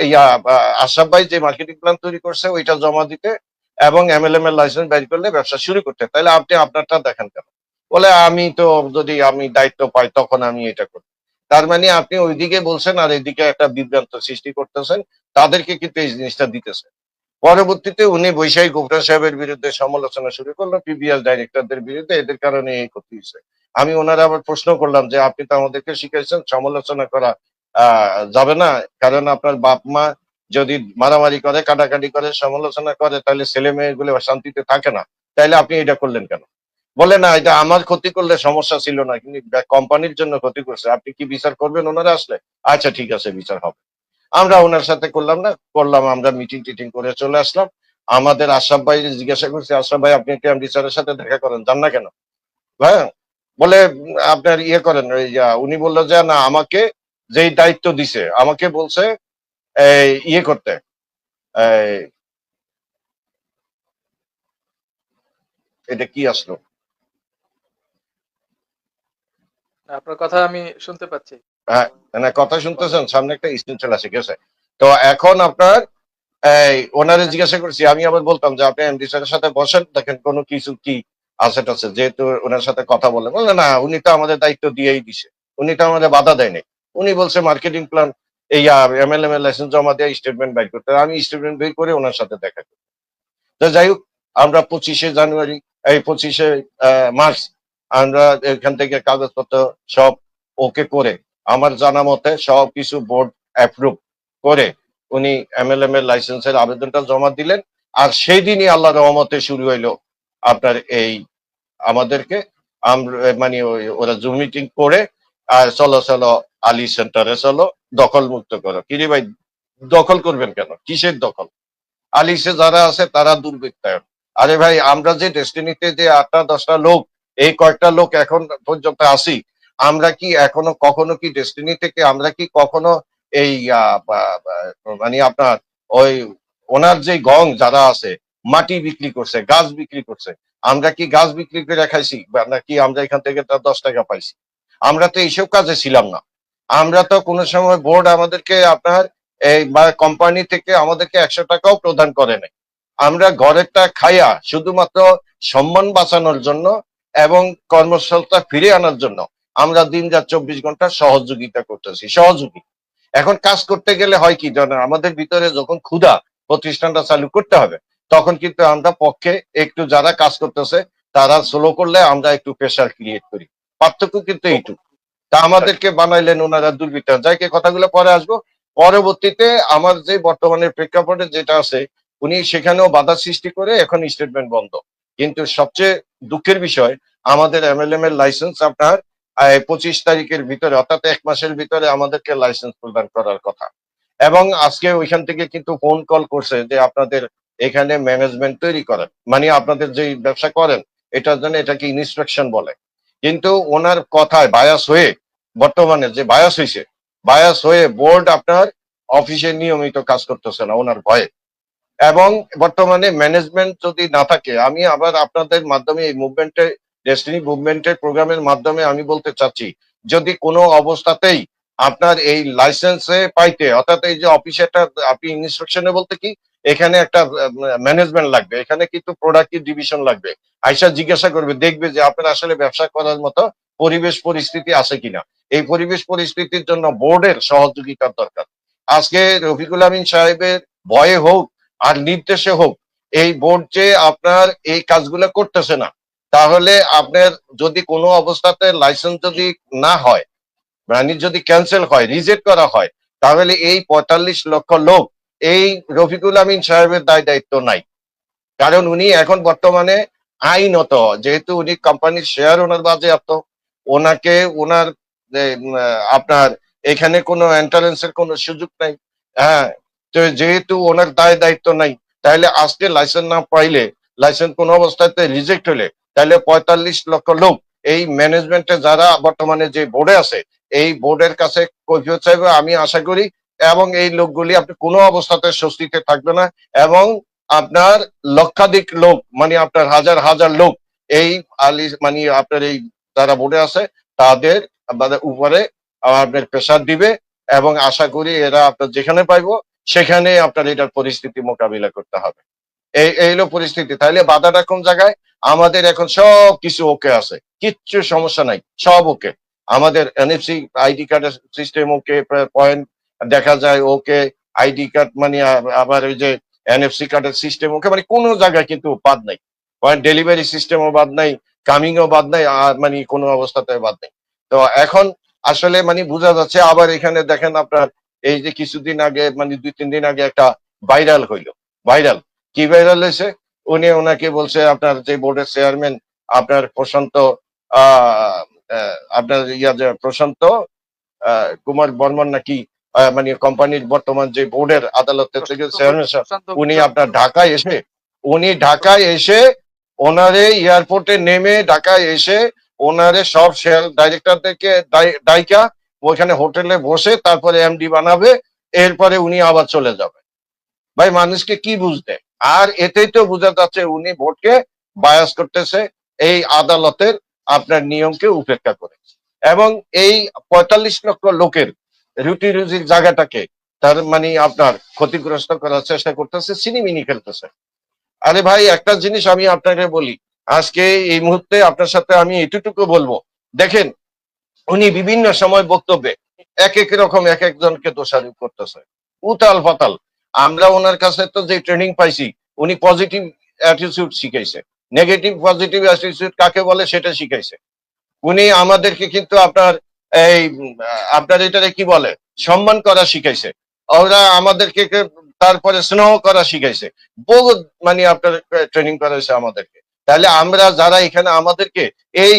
আশরাফ ভাই যে মার্কেটিং প্ল্যান তৈরি করছে ওইটা জমা দিতে এবং এমএলএম এর লাইসেন্স বের করলে ব্যবসা শুরু করতে, তাহলে আপনি আপনারটা দেখেন কেন? বলে আমি তো যদি আমি দায়িত্ব পাই তখন আমি এটা করি। তার মানে আপনি ওইদিকে বলছেন আর এইদিকে একটা বিভ্রান্ত সৃষ্টি করতেছেন, তাদেরকে কিন্তু এই জিনিসটা দিতেছে। পরবর্তীতে উনি বৈশাখী গুপ্তা সাহেবের বিরুদ্ধে সমালোচনা শুরু করলো, পিবিএস ডাইরেক্টরদের বিরুদ্ধে, এদের কারণে এই ক্ষতি হয়েছে। আমি ওনারা আবার প্রশ্ন করলাম যে আপনি তো আমাদেরকে শিখাইছেন সমালোচনা করা যাবে না, কারণ আপনার বাপ মা যদি মারামারি করে, কাটাকাটি করে, সমালোচনা করে, তাহলে ছেলে মেয়েগুলো শান্তিতে থাকে না, তাইলে আপনি এটা করলেন কেন? বলে না এটা আমার ক্ষতি করলে সমস্যা ছিল না, কিন্তু কোম্পানির জন্য ক্ষতি করছে, আপনি কি বিচার করবেন ওনারা আসলে? আচ্ছা ঠিক আছে বিচার হবে। আমরা ওনার সাথে করলাম না, করলাম আমরা মিটিং টিটিং করে চলে আসলাম। আমাদের আশরাফ ভাই জিজ্ঞাসা করছি, আশরাফ ভাই আপনি কি এমডি স্যারের সাথে দেখা করেন, যান না কেন? হ্যাঁ, বলে আপনার ইয়ে করেন ওই উনি বললো যে না আমাকে যেই দায়িত্ব দিছে আমাকে বলছে এই ইয়ে করতে, এই এটা কি আসলো? আপনার কথা আমি শুনতে পাচ্ছি। হ্যাঁ, না কথা বলেন। শুনতেছেন, সামনে একটা স্ক্রিন চলে আসে গেছে। তো এখন আপনার এই ওনারে হ্যাঁ, জিজ্ঞাসা করছি, আমি আবার বলতাম যে আপনি এমডি স্যারের সাথে বসেন দেখেন কোনো কিছু কি আছে টাছে, যেহেতু ওনার সাথে কথা বলে বললে না উনি তো আমাদের দায়িত্ব দিয়েই দিছে, উনি তো আমাদের বাধা দেয়নি। উনি বলছে মার্কেটিং প্ল্যান এই এমএলএম এর লাইসেন্স জমা দিয়ে স্টেটমেন্ট বাইর করতে, আমি স্টেটমেন্ট বের করে ওনার সাথে দেখা করি। তো যাই হোক আমরা 25শে জানুয়ারি এই 25শে মার্চ আমরা এখান থেকে কাগজপত্র সব ওকে করে আমার জানা মতে সব কিছু বোর্ড অ্যাপ্রুভ করে উনি এমএলএম এর লাইসেন্সের আবেদনটা জমা দিলেন। আর সেই দিনই আল্লাহ রহমতে শুরু হইলো আপনার এই আমাদেরকে আমরা মানে ওরা জুম মিটিং করে আর চলো চলো আলী সেন্টারে চলো, দখল মুক্ত করো। কিরে ভাই দখল করবেন কেন, কিসের দখল? আলিসে যারা আছে তারা দুর্বৃত্তায়ন। আরে ভাই আমরা যে ডেস্টিনিতে যে 8টা 10টা লোক, এই কয়েকটা লোক এখন পর্যন্ত আসি, আমরা কি এখনো কখনো কি ডেস্টিনি থেকে আমরা কি কখনো এই মানে আপনার ওই ওনার যে গং যারা আছে মাটি বিক্রি করছে, গাছ বিক্রি করছে, আমরা কি গাছ বিক্রি করে খাইছি নাকি আমরা এখান থেকে তার 10 টাকা পাইছি? আমরা তো এইসব কাজে ছিলাম না। আমরা তো কোনো সময় বোর্ড আমাদেরকে আপনার এই বা কোম্পানি থেকে আমাদেরকে 100 টাকাও প্রদান করে নাই। আমরা ঘরেরটা খাইয়া শুধুমাত্র সম্মান বাঁচানোর জন্য এবং কর্মস্থলটা ফিরে আনার জন্য আমরা দিন রাত 24 ঘন্টা সহযোগিতা করতেছি, সহযোগী। এখন কাজ করতে গেলে হয় কি জানেন, আমাদের ভিতরে যখন ক্ষুধা প্রতিষ্ঠানটা চালু করতে হবে, তখন কিন্তু আমরা পক্ষে একটু যারা কাজ করতেছে তারা স্লো করলে আমরা একটু প্রেশার ক্রিয়েট করি। পার্থক্য কিন্তু এইটুকু। তা আমাদেরকে বানাইলেন ওনারা দুর্বৃত্ত, যাইকে কথাগুলো পরে আসবো। পরবর্তীতে আমার যে বর্তমানে প্রেক্ষাপটে যেটা আছে, উনি সেখানেও বাধা সৃষ্টি করে এখন স্টেটমেন্ট বন্ধ। কিন্তু সবচেয়ে দুঃখের বিষয়, আমাদের এমএলএম এর লাইসেন্স আপনার 25 তারিখের ভিতরে, অর্থাৎ 1 মাসের ভিতরে আমাদেরকে লাইসেন্স প্রদান করার কথা। এবং আজকে ওইখান থেকে কিন্তু ফোন কল করছে যে আপনাদের এখানে ম্যানেজমেন্ট তৈরি করেন, মানে আপনাদের যে ব্যবসা করেন এটার জন্য এটাকে ইনস্ট্রাকশন বলে। কিন্তু ওনার কথায় বায়াস হয়ে, বর্তমানে যে বায়াস হয়ে বোর্ড আপনার অফিসে নিয়মিত কাজ করতেছে না ওনার ভয়ে। এবং বর্তমানে ম্যানেজমেন্ট যদি না থাকে, আমি আবার আপনাদের মাধ্যমে এই মুভমেন্টের, ডেস্টিনি মুভমেন্টের প্রোগ্রামের মাধ্যমে আমি বলতে চাচ্ছি, যদি কোনো অবস্থাতেই আপনার এই লাইসেন্সে পাইতে, অর্থাৎ এই যে অফিসে একটা আপনি ইনস্ট্রাকশনে বলতে কি, এখানে একটা ম্যানেজমেন্ট লাগবে, এখানে কিন্তু প্রোডাক্টিভ ডিভিশন লাগবে। আইসা জিজ্ঞাসা করবে, দেখবে যে আপনার আসলে ব্যবসা করার মতো পরিবেশ পরিস্থিতি আছে কিনা। এই পরিবেশ পরিস্থিতির জন্য বোর্ডের সহযোগিতার দরকার। আজকে রফিকুল আমিন সাহেবের ভয়ে হোক আর নির্দেশে হোক, এই বোর্ড যে আপনার এই কাজগুলো করতেছে না, তাহলে আপনার যদি কোনো অবস্থাতে লাইসেন্স যদি না হয়, মানে যদি ক্যান্সেল হয়, রিজেক্ট করা হয়, তাহলে এই 45 লক্ষ লোক এই রফিকুল আমিন সাহেবের দায় দায়িত্ব নাই। কারণ উনি এখন বর্তমানে আইনত, যেহেতু উনি কোম্পানির শেয়ার ওনার বাজেয়াপ্ত, ওনাকে ওনার আপনার এখানে কোনো এন্টারেন্সের কোনো সুযোগ নাই। হ্যাঁ, তো যেহেতু ওনার দায় দায়িত্ব নাই, তাহলে আজকে লাইসেন্স না পাইলে, লাইসেন্স কোন অবস্থাতে রিজেক্ট হলে, তাহলে 45 লক্ষ লোক এই ম্যানেজমেন্টে যারা বর্তমানে যে বোর্ডে আছে, এই বোর্ডের কাছে কৈফিয়ত চাইবে আমি আশা করি। এবং এই লোকগুলি আপনি কোনো অবস্থাতে স্বস্তিতে থাকবে না। এবং আপনার লক্ষাধিক লোক, মানে আপনার হাজার হাজার লোক এই মানে আপনার এই যারা বোর্ডে আছে তাদের উপরে আপনার প্রেসার দিবে। এবং আশা করি এরা আপনার যেখানে পাইবো সেখানে আপনার এটার পরিস্থিতি মোকাবিলা করতে হবে। এই হলো পরিস্থিতি। তাহলে বাধাটা কোন জায়গায়? আমাদের এখন সব কিছু ওকে আছে, কিচ্ছু সমস্যা নাই, সব ওকে। আমাদের এনএফসি আইডি কার্ডের সিস্টেম ওকে, পয়েন্ট দেখা যায় ওকে, আইডি কার্ড মানে আবার ওই যে এনএফসি কার্ডের সিস্টেম ওকে, মানে কোনো জায়গায় কিন্তু বাদ নাই। পয়েন্ট ডেলিভারি সিস্টেমও বাদ নাই, কামিংও বাদ নাই, আর মানে কোনো অবস্থাতে বাদ নাই। তো এখন আসলে মানে বোঝা যাচ্ছে। আবার এখানে দেখেন আপনার এই যে কিছুদিন আগে, মানে 2-3 দিন আগে একটা ভাইরাল হইলো। ভাইরাল কি ভাইরাল হয়েছে? উনি ওনাকে বলছে, আপনার যে বোর্ডের চেয়ারম্যান আপনার প্রশান্ত আপনার যে প্রশান্ত কুমার বর্মন নাকি, মানে কোম্পানির বর্তমান যে বোর্ডের আদালতের থেকে চেয়ারম্যান, উনি আপনার ঢাকায় এসে ওনারে এয়ারপোর্টে নেমে ঢাকায় এসে ওনারে সব শেয়ার ডাইরেক্টরদেরকে ডাইকা ওইখানে হোটেলে বসে তারপরে এমডি বানাবে, এরপরে উনি আবার চলে যাবে। ভাই, মানুষকে কি বুঝতে? আর এতেই তো বোঝা যাচ্ছে উনি ভোটকে বায়াস করতেছে এই আদালতের আপনার নিয়মকে উপেক্ষা করে। এবং এই 45 লক্ষ লোকের রুটি রুজির জায়গাটাকে তার মানে আপনার ক্ষতিগ্রস্ত করার চেষ্টা করতেছে, সিনিমিনি খেলতেছে। আরে ভাই, একটা জিনিস আমি আপনাকে বলি, আজকে এই মুহূর্তে আপনার সাথে আমি এটুকু বলবো, দেখেন উনি বিভিন্ন সময় বক্তব্যে এক এক রকম এক একজনকে দোষারোপ করতেছে, উতাল পাতাল। আমরা ওনার কাছে তো যে ট্রেনিং পাইছি, উনি পজিটিভ অ্যাটিটিউড শিখাইছে, নেগেটিভ পজিটিভ অ্যাটিটিউড কাকে বলে সেটা শিখাইছে। উনি আমাদেরকে কিন্তু আপনার এই আপনার এটারে কি বলে, সম্মান করা শিখাইছে। ওরা আমাদেরকে তারপরে স্নেহ করা শিখাইছে, বহুত মানে আপনার ট্রেনিং করাইছে আমাদেরকে। তাহলে আমরা যারা এখানে আমাদেরকে এই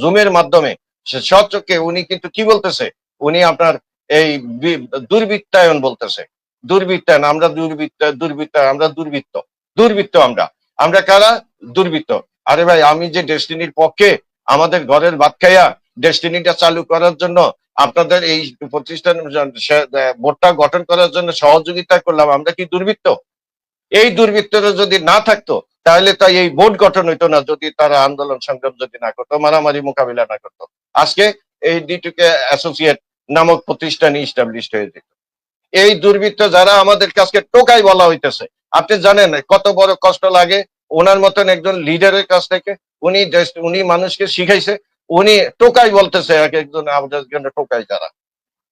জুমের মাধ্যমে সচক্ষে উনি কিন্তু কি বলতেছে, উনি আপনার এই দুর্বৃত্তায়ন বলতেছে, দুর্বৃত্তায়ন। আমরা দুর্বৃত্ত আমরা আমরা কারা? দুর্বৃত্ত। আরে ভাই, আমি যে ডেস্টিনির পক্ষে আমাদের ঘরের ভাত খাইয়া ডেস্টিনিটা চালু করার জন্য আপনাদের এই প্রতিষ্ঠান বোর্ডটা গঠন করার জন্য সহযোগিতা করলাম, আমরা কি দুর্বৃত্ত? এই দুর্বৃত্তরা যদি না থাকতো তাহলে তো এই বোর্ড গঠন হইতো না, যদি তারা আন্দোলন সংগ্রাম যদি না করতো, মারামারি মোকাবিলা না করতো, আজকে এই ডিটুকে অ্যাসোসিয়েট নামক প্রতিষ্ঠান ইস্টাবলিশড হয়ে যেত। এই দুর্বৃত্ত যারা আমাদের কাছে টোকাই বলা হইতেছে, আপনি জানেন কত বড় কষ্ট লাগে ওনার মতন একজন লিডারের কাছ থেকে। উনি মানুষকে শিখাইছে, উনি টোকাই বলতেছে এক একজন আমাদের জন্য টোকাই যারা।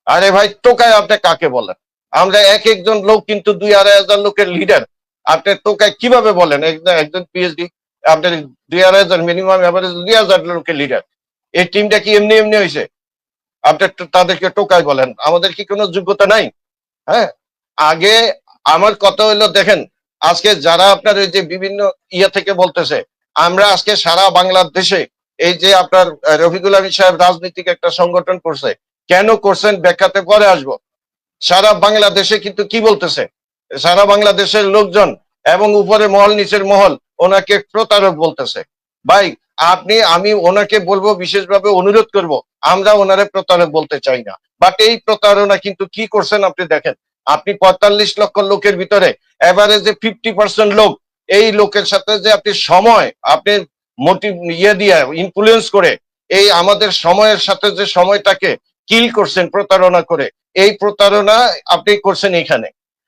আরে ভাই টোকাই আপনি কাকে বলেন? আমরা এক একজন লোক কিন্তু 2-2.5 হাজার লোকের লিডার, আপনি টোকাই কিভাবে বলেন? একজন পিএইচডি আপনার 2-2.5 হাজার মিনিমাম এভারেজ 2,000 লোকের লিডার, এই টিমটা কি এমনি এমনি হয়েছে? আপনি তাদেরকে টোকাই বলেন? আমাদের কি কোনো যোগ্যতা নাই? হ্যাঁ, আগে আমার কথা হইলো দেখেন, আজকে যারা আপনার এই যে বিভিন্ন ইয়া থেকে বলতেছে, আমরা আজকে সারা বাংলাদেশে এই যে আপনার রফিকুল আমিন সাহেব রাজনৈতিক একটা সংগঠন করছে, কেন করছেন ব্যাখ্যাতে পরে আসবো। সারা বাংলাদেশে কিন্তু কি বলতেছে, সারা বাংলাদেশের লোকজন এবং উপরে মহল নিচের মহল ওনাকে প্রতারক বলতেছে। ভাই আমি ওনাকে বলবো, বিশেষভাবে অনুরোধ করব, আমরা ওনারে প্রতারক বলতে চাই না, বাট এই প্রতারণা কিন্তু কি করছেন আপনি দেখেন। আপনি 45 লক্ষ লোকের ভিতরে এভারেজে 50% লোক, এই লোকের সাথে যে আপনি সময় আপনি মোটিভ ইয়ে দিয়ে ইনফ্লুয়েন্স করে এই আমাদের সময়ের সাথে যে সময়টাকে কিল করছেন প্রতারণা করে, এই প্রতারণা আপনি করছেন এখানে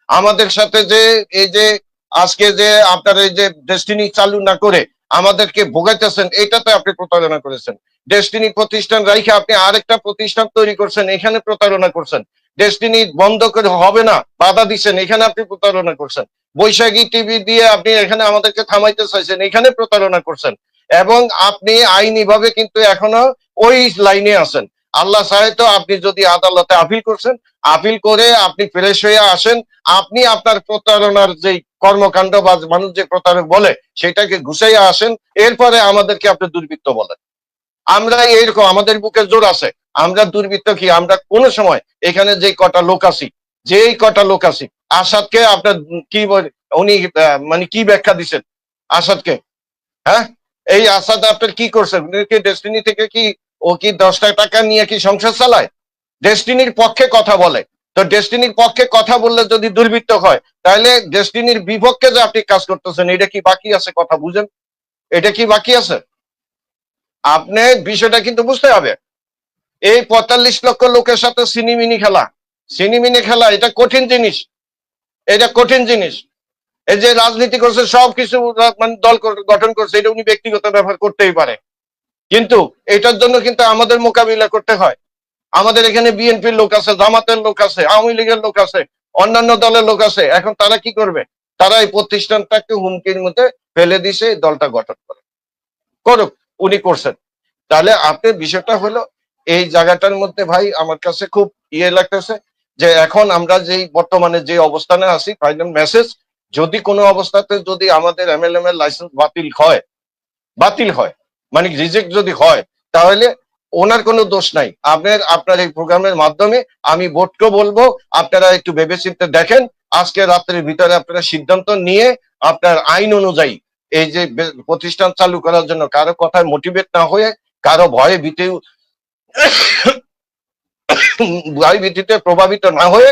আমাদের সাথে। যে এই যে আজকে যে আপনার এই যে ডেস্টিনি চালু না করে আমাদেরকে ভোগাইতেছেন, এটাতে আপনি প্রতারণা করেছেন। ডেস্টিনি প্রতিষ্ঠান রাইখে আপনি আরেকটা প্রতিষ্ঠান তৈরি করছেন, এখানে প্রতারণা করছেন। ডেস্টিনি বন্ধ করে হবে না বাধা দিচ্ছেন, এখানে আপনি প্রতারণা করছেন। বৈশাখী টিভি দিয়ে আপনি এখানে আমাদেরকে থামাইতে চাইছেন, এখানে প্রতারণা করছেন। এবং আপনি আইনি ভাবে কিন্তু এখনো ওই লাইনে আছেন। আল্লাহ চাহে তো আপনি যদি আদালতে আপিল করছেন, আপিল করে আপনি ফ্রেশ হয়ে আসেন, আপনি আপনার প্রতারণার যে কর্মকাণ্ড বা মানুষ যে প্রতারক বলে সেটাকে গুছাইয়া আসেন, এরপরে আমাদেরকে আপনি দুর্বৃত্ত বলেন। আমরা এইরকম আমাদের বুকে জোর আছে, আমরা দুর্বৃত্ত কি? আমরা কোন সময় এখানে যে কটা লোক আছি, যেই কটা লোক আছি, আসাদকে আপনার কি উনি মানে কি ব্যাখ্যা দিচ্ছেন আসাদকে? হ্যাঁ, এই আসাদ আপনার কি করছেন? ডেস্টিনি থেকে কি ও কি 10 টাকা নিয়ে কি সংসার চালায়? ডেস্টিনির পক্ষে কথা বলে, তো ডেস্টিনির পক্ষে কথা বললে যদি দুর্বৃত্ত হয়, তাহলে ডেস্টিনির বিপক্ষে যে আপনি কাজ করতেছেন, এটা কি বাকি আছে? কথা বুঝেন, এটা কি বাকি আছে? আপনি বিষয়টা কিন্তু বুঝতে হবে। এই 45 লক্ষ লোকের সাথে সিনিমিনি খেলা, সিনিমিনি খেলা এটা কঠিন জিনিস, এটা কঠিন জিনিস। এই যে রাজনীতি করছে, সবকিছু মানে দল গঠন করছে, এটা উনি ব্যক্তিগত ব্যবহার করতেই পারে, কিন্তু এটার জন্য কিন্তু আমাদের মোকাবিলা করতে হয়। আমাদের এখানে বিএনপির লোক আছে, জামাতের লোক আছে, আওয়ামী লীগের লোক আছে, অন্যান্য দলের লোক আছে। এখন তারা কি করবে? তারা এই প্রতিষ্ঠানটাকে হুমকির মধ্যে ফেলে দিছে, দলটা গঠন করে করুক, উনি করছেন। তাহলে আপনার বিষয়টা হলো এই জায়গাটার মধ্যে ভাই আমার কাছে খুব ইয়ে লাগতেছে যে এখন আমরা যেই বর্তমানে যে অবস্থানে আছি, ফাইনাল মেসেজ, যদি কোনো অবস্থাতে যদি আমাদের এমএলএম এর লাইসেন্স বাতিল হয় মানে রিজেক্ট যদি হয়, তাহলে ওনার কোনো দোষ নাই। আপনার এই প্রোগ্রামের মাধ্যমে আমি বোর্ডকে বলবো, আপনারা একটু ভেবেচিন্তে দেখেন, আজকে রাত্রের ভিতরে আপনারা সিদ্ধান্ত নিয়ে আপনার আইন অনুযায়ী এই যে প্রতিষ্ঠান চালু করার জন্য কারো কথায় মোটিভেট না হয়ে, কারো ভয়ে ভীতিতে প্রভাবিত না হয়ে,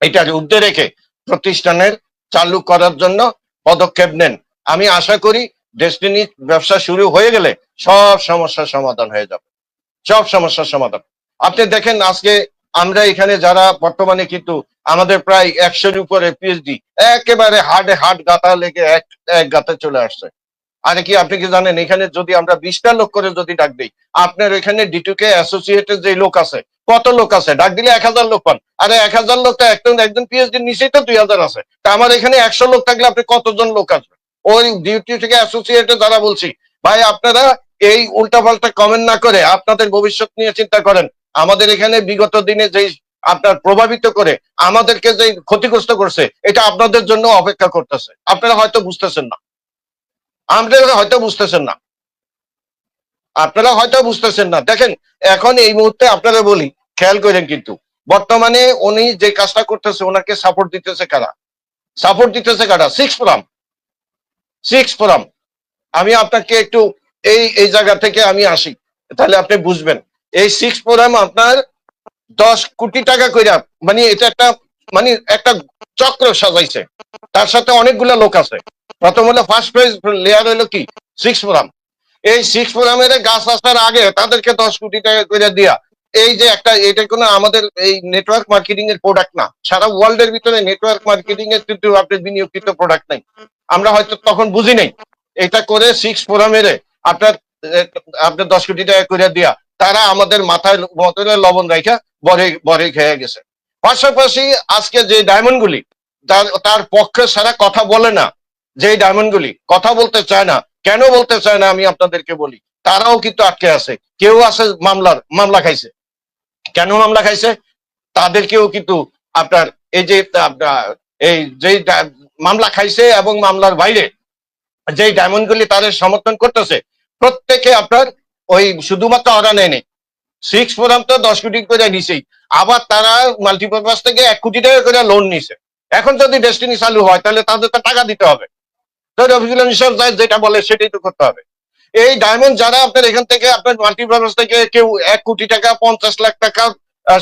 এটাকে ঊর্ধ্বে রেখে প্রতিষ্ঠানের চালু করার জন্য পদক্ষেপ নেন। আমি আশা করি ডেস্টিনি ব্যবসা শুরু হয়ে গেলে সব সমস্যার সমাধান হয়ে যাবে, সব সমস্যার সমাধান। আপনি দেখেন আজকে আমরা এখানে যারা বর্তমানে কিন্তু আমাদের প্রায় 100-এর উপরে পিএইচডি একেবারে হাট গাঁথা লেগে এক গাঁথা চলে আসছে। আরে কি আপনি কি জানেন, এখানে যদি আমরা 20টা লোক করে যদি ডাক দিই, আপনার ওইখানে ডিটুকে অ্যাসোসিয়েটেড যে লোক আছে, কত লোক আছে? ডাক দিলে 1000 লোক পান। আরে 1000 লোক তো একজন পিএইচডি নিচেই তো 2000 আছে। তা আমার এখানে 100 লোক থাকলে আপনি কতজন লোক আসবে? ওই ডিউটি থেকে অ্যাসোসিয়েটেড যারা বলছি, ভাই আপনারা এই উল্টাপাল্টা কমেন্ট না করে আপনাদের ভবিষ্যৎ নিয়ে চিন্তা করেন। আমাদের এখানে বিগত দিনে যেই আপনার প্রভাবিত করে আমাদেরকে যে ক্ষতিগ্রস্ত করছে, এটা আপনাদের জন্য অপেক্ষা করতেছে। আপনারা হয়তো বুঝতেছেন না, আপনারা হয়তো বুঝতেছেন না, আপনারা হয়তো বুঝতেছেন না। দেখেন এখন এই মুহূর্তে আপনারা বলি, খেয়াল করেন কিন্তু বর্তমানে উনি যে কাজটা করতেছে, ওনাকে সাপোর্ট দিতেছে কারা? সাপোর্ট দিতেছে কারা? Six forum. আমি আপনাকে একটু এই জায়গা থেকে আমি আসি, তাহলে আপনি বুঝবেন। এই সিক্স ফোরাম আপনার 10 কোটি টাকা কইরা, মানে এটা একটা মানে একটা চক্র সাজাইছে, তার সাথে অনেকগুলা লোক আছে। প্রথম হলো ফার্স্ট পেজ লেয়ার হলো কি সিক্স ফোরাম। এই সিক্স ফোরামের গাছ আসার আগে তাদেরকে 10 কোটি টাকা করে দিয়া এই যে একটা, এটা কোনো আমাদের এই নেটওয়ার্ক মার্কেটিং এর প্রোডাক্ট না। সারা ওয়ার্ল্ড এর ভিতরে নেটওয়ার্ক মার্কেটিং এর কিন্তু আপনার বিনিয়োগকৃত প্রোডাক্ট নাই। আমরা হয়তো তখন বুঝি নাই। এটা করে 6 ফোরামের আপনার আপনার 10 কোটি টাকা করে দিয়া তারা আমাদের মাথায় মতলে লবণ রাখা বরে বরে খেয়ে গেছে। পাশাপাশি আজকে যে ডায়মন্ড গুলি তার পক্ষে সারা কথা বলে না, যে ডায়মন্ড গুলি কথা বলতে চায় না, কেন বলতে চায় না আমি আপনাদেরকে বলি। তারাও কিন্তু আটকে আছে, কেউ আছে মামলা খাইছে। কেন মামলা খাইছে? তাদেরকেও কিন্তু আপনার এই যে আপনার এই যে মামলা খাইছে এবং মামলার বাইরে যে ডায়মন্ড গুলি তাদের সমর্থন করতেছে, প্রত্যেকে আপনার ওই শুধুমাত্র ওরা নেয় 6 ফোরাম তো 10 কোটি করে নিছেই, আবার তারা মাল্টিপারপাস থেকে 1 কোটি টাকা করে লোন নিছে। এখন যদি ডেস্টিনি চালু হয় তাহলে তাদের তো টাকা দিতে হবে, তো রফিকুল ইসলাম সাহেব যেটা বলে সেটাই তো করতে হবে। এই ডায়মন্ড যারা আপনার এখান থেকে আপনার মাল্টিপারপাস থেকে কেউ 1 কোটি টাকা, 50 লাখ টাকা,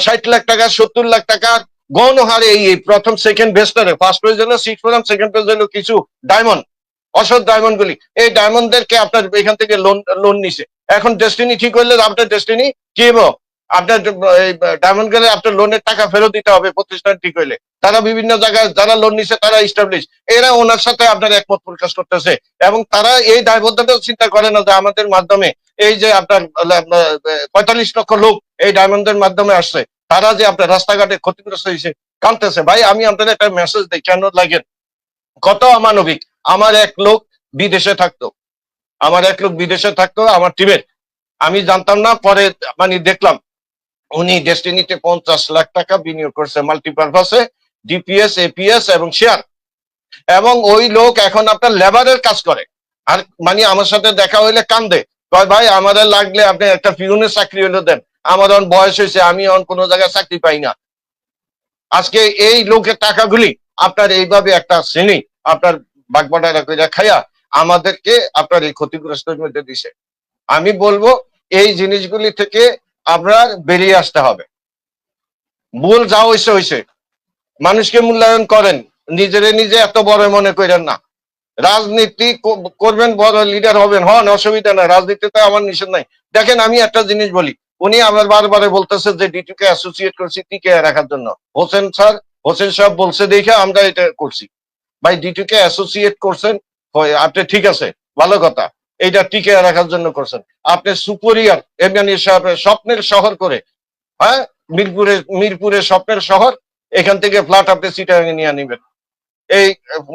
60 লাখ টাকা, 70 লাখ টাকা গৌণ হারে এই প্রথম সেকেন্ড বেস্টারে, ফার্স্ট পেজ হলো 6 ফোরাম, সেকেন্ড পেজ হলো কিছু ডায়মন্ড, অসৎ ডায়মন্ড গুলি, এই ডায়মন্ডদেরকে আপনার এখান থেকে লোন লোন নিছে। এখন ডেস্টিনি ঠিক হইলে আপনার ডেস্টিনি কি হবো, আপনার ডায়মন্ড গেলে আপনার লোনের টাকা ফেরত দিতে হবে প্রতিষ্ঠান ঠিক হইলে। তারা বিভিন্ন জায়গায় যারা লোন নিছে তারা ইস্টাবলিশ, এরা ওনার সাথে আপনার একমত প্রকাশ করতেছে, এবং তারা এই দায়বদ্ধতাও চিন্তা করে না যে আমাদের মাধ্যমে এই যে আপনার 45 লক্ষ লোক এই ডায়মন্ডের মাধ্যমে আসছে, তারা যে আপনার রাস্তাঘাটে ক্ষতিগ্রস্ত হয়েছে কাঁদতেছে। ভাই আমি আপনাদের একটা মেসেজ দিই, কেন লাগে কত অমানবিক। আমার এক লোক বিদেশে থাকতো, আমার টিমের, আমি জানতাম না, পরে মানে দেখলাম উনি ডেস্টিনিতে 50 লাখ টাকা বিনিয়োগ করছে মাল্টিপারপাসে, ডিপিএস, এপিএস এবং শেয়ার, এবং ওই লোক এখন আপনার লেবারের কাজ করে। আর মানে আমার সাথে দেখা হইলে কান্দে, কয় ভাই আমাদের লাগলে আপনি একটা পিউনের চাকরি হইলে দেন, আমার অন বয়স হয়েছে, আমি অন কোনো জায়গায় চাকরি পাই না। আজকে এই লোকের টাকাগুলি আপনার এইভাবে একটা শ্রেণী আপনার বাগবাটারা করে খাইয়া আমাদেরকে আপনার এই ক্ষতিগ্রস্তের মধ্যে দিছে। আমি বলবো এই জিনিসগুলি থেকে আপনার বেরিয়ে আসতে হবে। ভুল যা হয়েছে হয়েছে, মানুষকে মূল্যায়ন করেন, নিজে এত বড় মনে করেন না। রাজনীতি করবেন, বড় লিডার হবেন, হন, অসুবিধা নাই, রাজনীতিতে আমার নিষেধ নাই। দেখেন আমি একটা জিনিস বলি, উনি আমার বারবারে বলতেছে যে ডিটুকে অ্যাসোসিয়েট করছি টিকে রাখার জন্য। হোসেন সাহেব বলছে দেখে আমরা এটা করছি। ভাই ডিটুকে অ্যাসোসিয়েট করছেন, আপনি ঠিক আছে, ভালো কথা, এইটা টিকে রাখার জন্য করছেন। আপনি সুপরিয়ার এমনি স্বপ্নের শহর করে, হ্যাঁ, মিরপুরে স্বপ্নের শহর, এখান থেকে ফ্ল্যাট আপনি চিটাগাঙে নিয়ে নিবেন। এই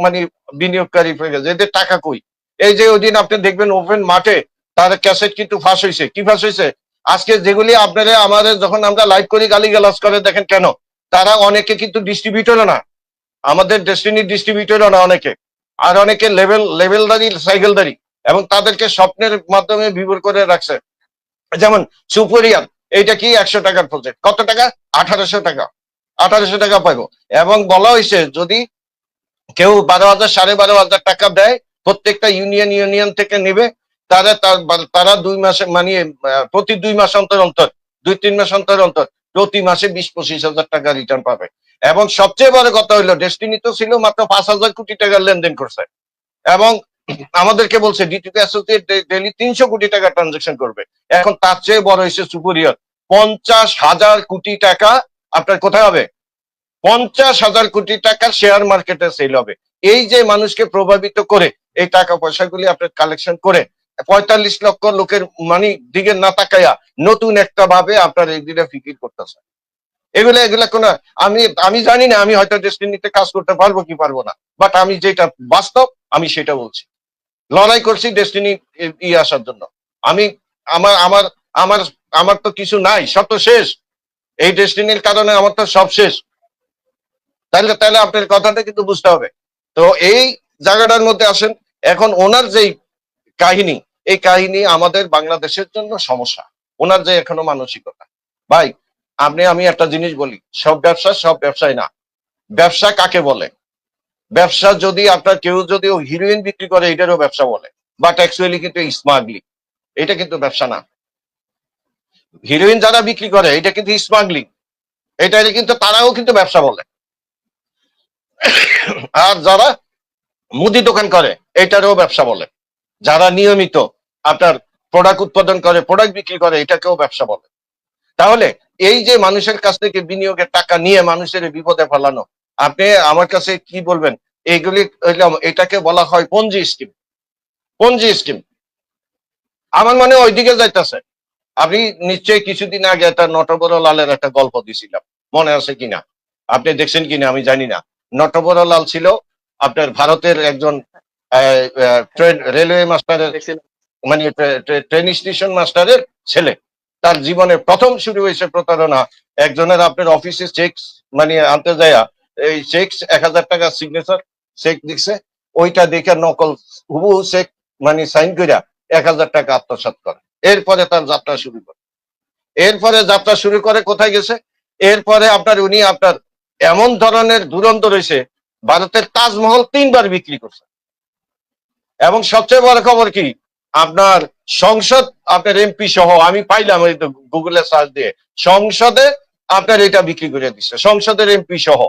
মানে বিনিয়োগকারী এদের টাকা কই? এই যে ওই দিন আপনি দেখবেন ওপেন মাঠে তার ক্যাসেট কিন্তু ফাঁস হয়েছে। কি ফাঁস হয়েছে? আজকে যেগুলি আপনারা আমাদের যখন আমরা লাইভ করি গালিগালাজ করে, দেখেন কেন, তারা অনেকে কিন্তু ডিস্ট্রিবিউটরও না, আমাদের ডেস্টিনির ডিস্ট্রিবিউটরও না অনেকে, আর অনেকে লেভেলদারি সাইকেলদারি, এবং তাদেরকে স্বপ্নের মাধ্যমে বিভোর করে রাখছে। যেমন সুপরিয়ার, এইটা কি 100 টাকার প্রজেক্ট, কত টাকা? 1800 টাকা, 1800 টাকা পাইবো। এবং বলা হয়েছে যদি কেউ 12,000 12,500 টাকা দেয়, প্রত্যেকটা ইউনিয়ন থেকে নিবে, তারা 2 মাসে মানে প্রতি 2 মাস অন্তর অন্তর, 2-3 মাস অন্তর অন্তর প্রতি মাসে 20-25 হাজার টাকা রিটার্ন পাবে। এবং সবচেয়ে বড় কথা হইলো ডেস্টিনি তো ছিল মাত্র 5,000 কোটি টাকার লেনদেন করছে, এবং আমাদেরকে বলছে ডিটিপি অ্যাসোসিয়েট ডেইলি 300 কোটি টাকা ট্রানজাকশন করবে। এখন তার চেয়ে বড় হয়েছে সুপরিয়র, 50,000 কোটি টাকা আপনার কোথায় হবে? 50,000 কোটি টাকার শেয়ার মার্কেটে সেল হবে। এই যে মানুষকে প্রভাবিত করে এই টাকা পয়সাগুলি আপনার কালেকশন করে 45 লক্ষ লোকের মানে দিকে না তাকাইয়া নতুন একটা ভাবে আপনার এই দিকে ফিকির করতেছে। এগুলা কোন, আমি জানি না, আমি হয়তো ডেস্টিনিতে কাজ করতে পারবো কি পারবো না, বাট আমি যেটা বাস্তব আমি সেটা বলছি। লড়াই করছি ডেস্টিনি আসার জন্য। আমি আমার আমার আমার আমার তো কিছু নাই, সব তো শেষ। এই ডেস্টিনির কারণে আমার তো সব শেষ। তাহলে আপনার কথাটা কিন্তু বুঝতে হবে। তো এই জায়গাটার মধ্যে আসেন, এখন ওনার যেই কাহিনী, এই কাহিনী আমাদের বাংলাদেশের জন্য সমস্যা। ওনার যে এখনো মানসিকতা, ভাই আমি একটা জিনিস বলি, সব ব্যবসায় না। ব্যবসা কাকে বলে? ব্যবসা যদি আপনার কেউ যদি হিরোইন বিক্রি করে এটারও ব্যবসা বলে, বাট অ্যাকচুয়ালি কিন্তু স্মাগলিং, এটা কিন্তু ব্যবসা না। হিরোইন যারা বিক্রি করে এটা কিন্তু স্মাগলিং, এটা কিন্তু তারাও কিন্তু ব্যবসা বলে। আর যারা মুদি দোকান করে এটারও ব্যবসা বলে। যারা নিয়মিত আপনার প্রোডাক্ট উৎপাদন করে, প্রোডাক্ট বিক্রি করে, এটাকেও ব্যবসা বলে। তাহলে এই যে মানুষের কাছ থেকে বিনিয়োগের টাকা নিয়ে মানুষের বিপদে ফেলানো, আপনি আমার কাছে কি বলবেন? এইগুলি এটাকে বলা হয় পঞ্জি স্কিম। পঞ্জি স্কিম আমার মনে হয় ওইদিকে যাইতেছে। আপনি নিশ্চয়ই কিছুদিন আগে একটা নটবর লালের একটা গল্প দিছিলাম, মনে আছে কিনা, আপনি দেখছেন কিনা আমি জানি না। নটবর লাল ছিল আপনার ভারতের একজন ট্রেন রেলওয়ে মাস্টারের, দেখছিলাম। মানে ট্রেন স্টেশন মাস্টারের ছেলে। তার জীবনে প্রথম শুরু হয়েছে প্রতারণা। একজনের আপনার অফিসে চেক মানে আনতে যায়, এই চেক 1,000 টাকা সিগনেচার চেক দিচ্ছে, ওইটা দেখে নকল হুবহু চেক মানে সাইন করিয়া 1,000 টাকা আত্মসাৎ করে। এরপরে তার যাত্রা শুরু করে। এরপরে যাত্রা শুরু করে কোথায় গেছে? এরপরে আপনার উনি আপনার এমন ধরনের দুরন্ত রয়েছে, ভারতের তাজমহল 3 বার বিক্রি করছে। এবং সবচেয়ে বড় খবর কি, আপনার সংসদ, আপনার এমপি সহ আমি পাইলাম এই তো গুগলে সার্চ দিয়ে, সংসদে আপনার এটা বিক্রি করে দিচ্ছে, সংসদের এমপি সহ।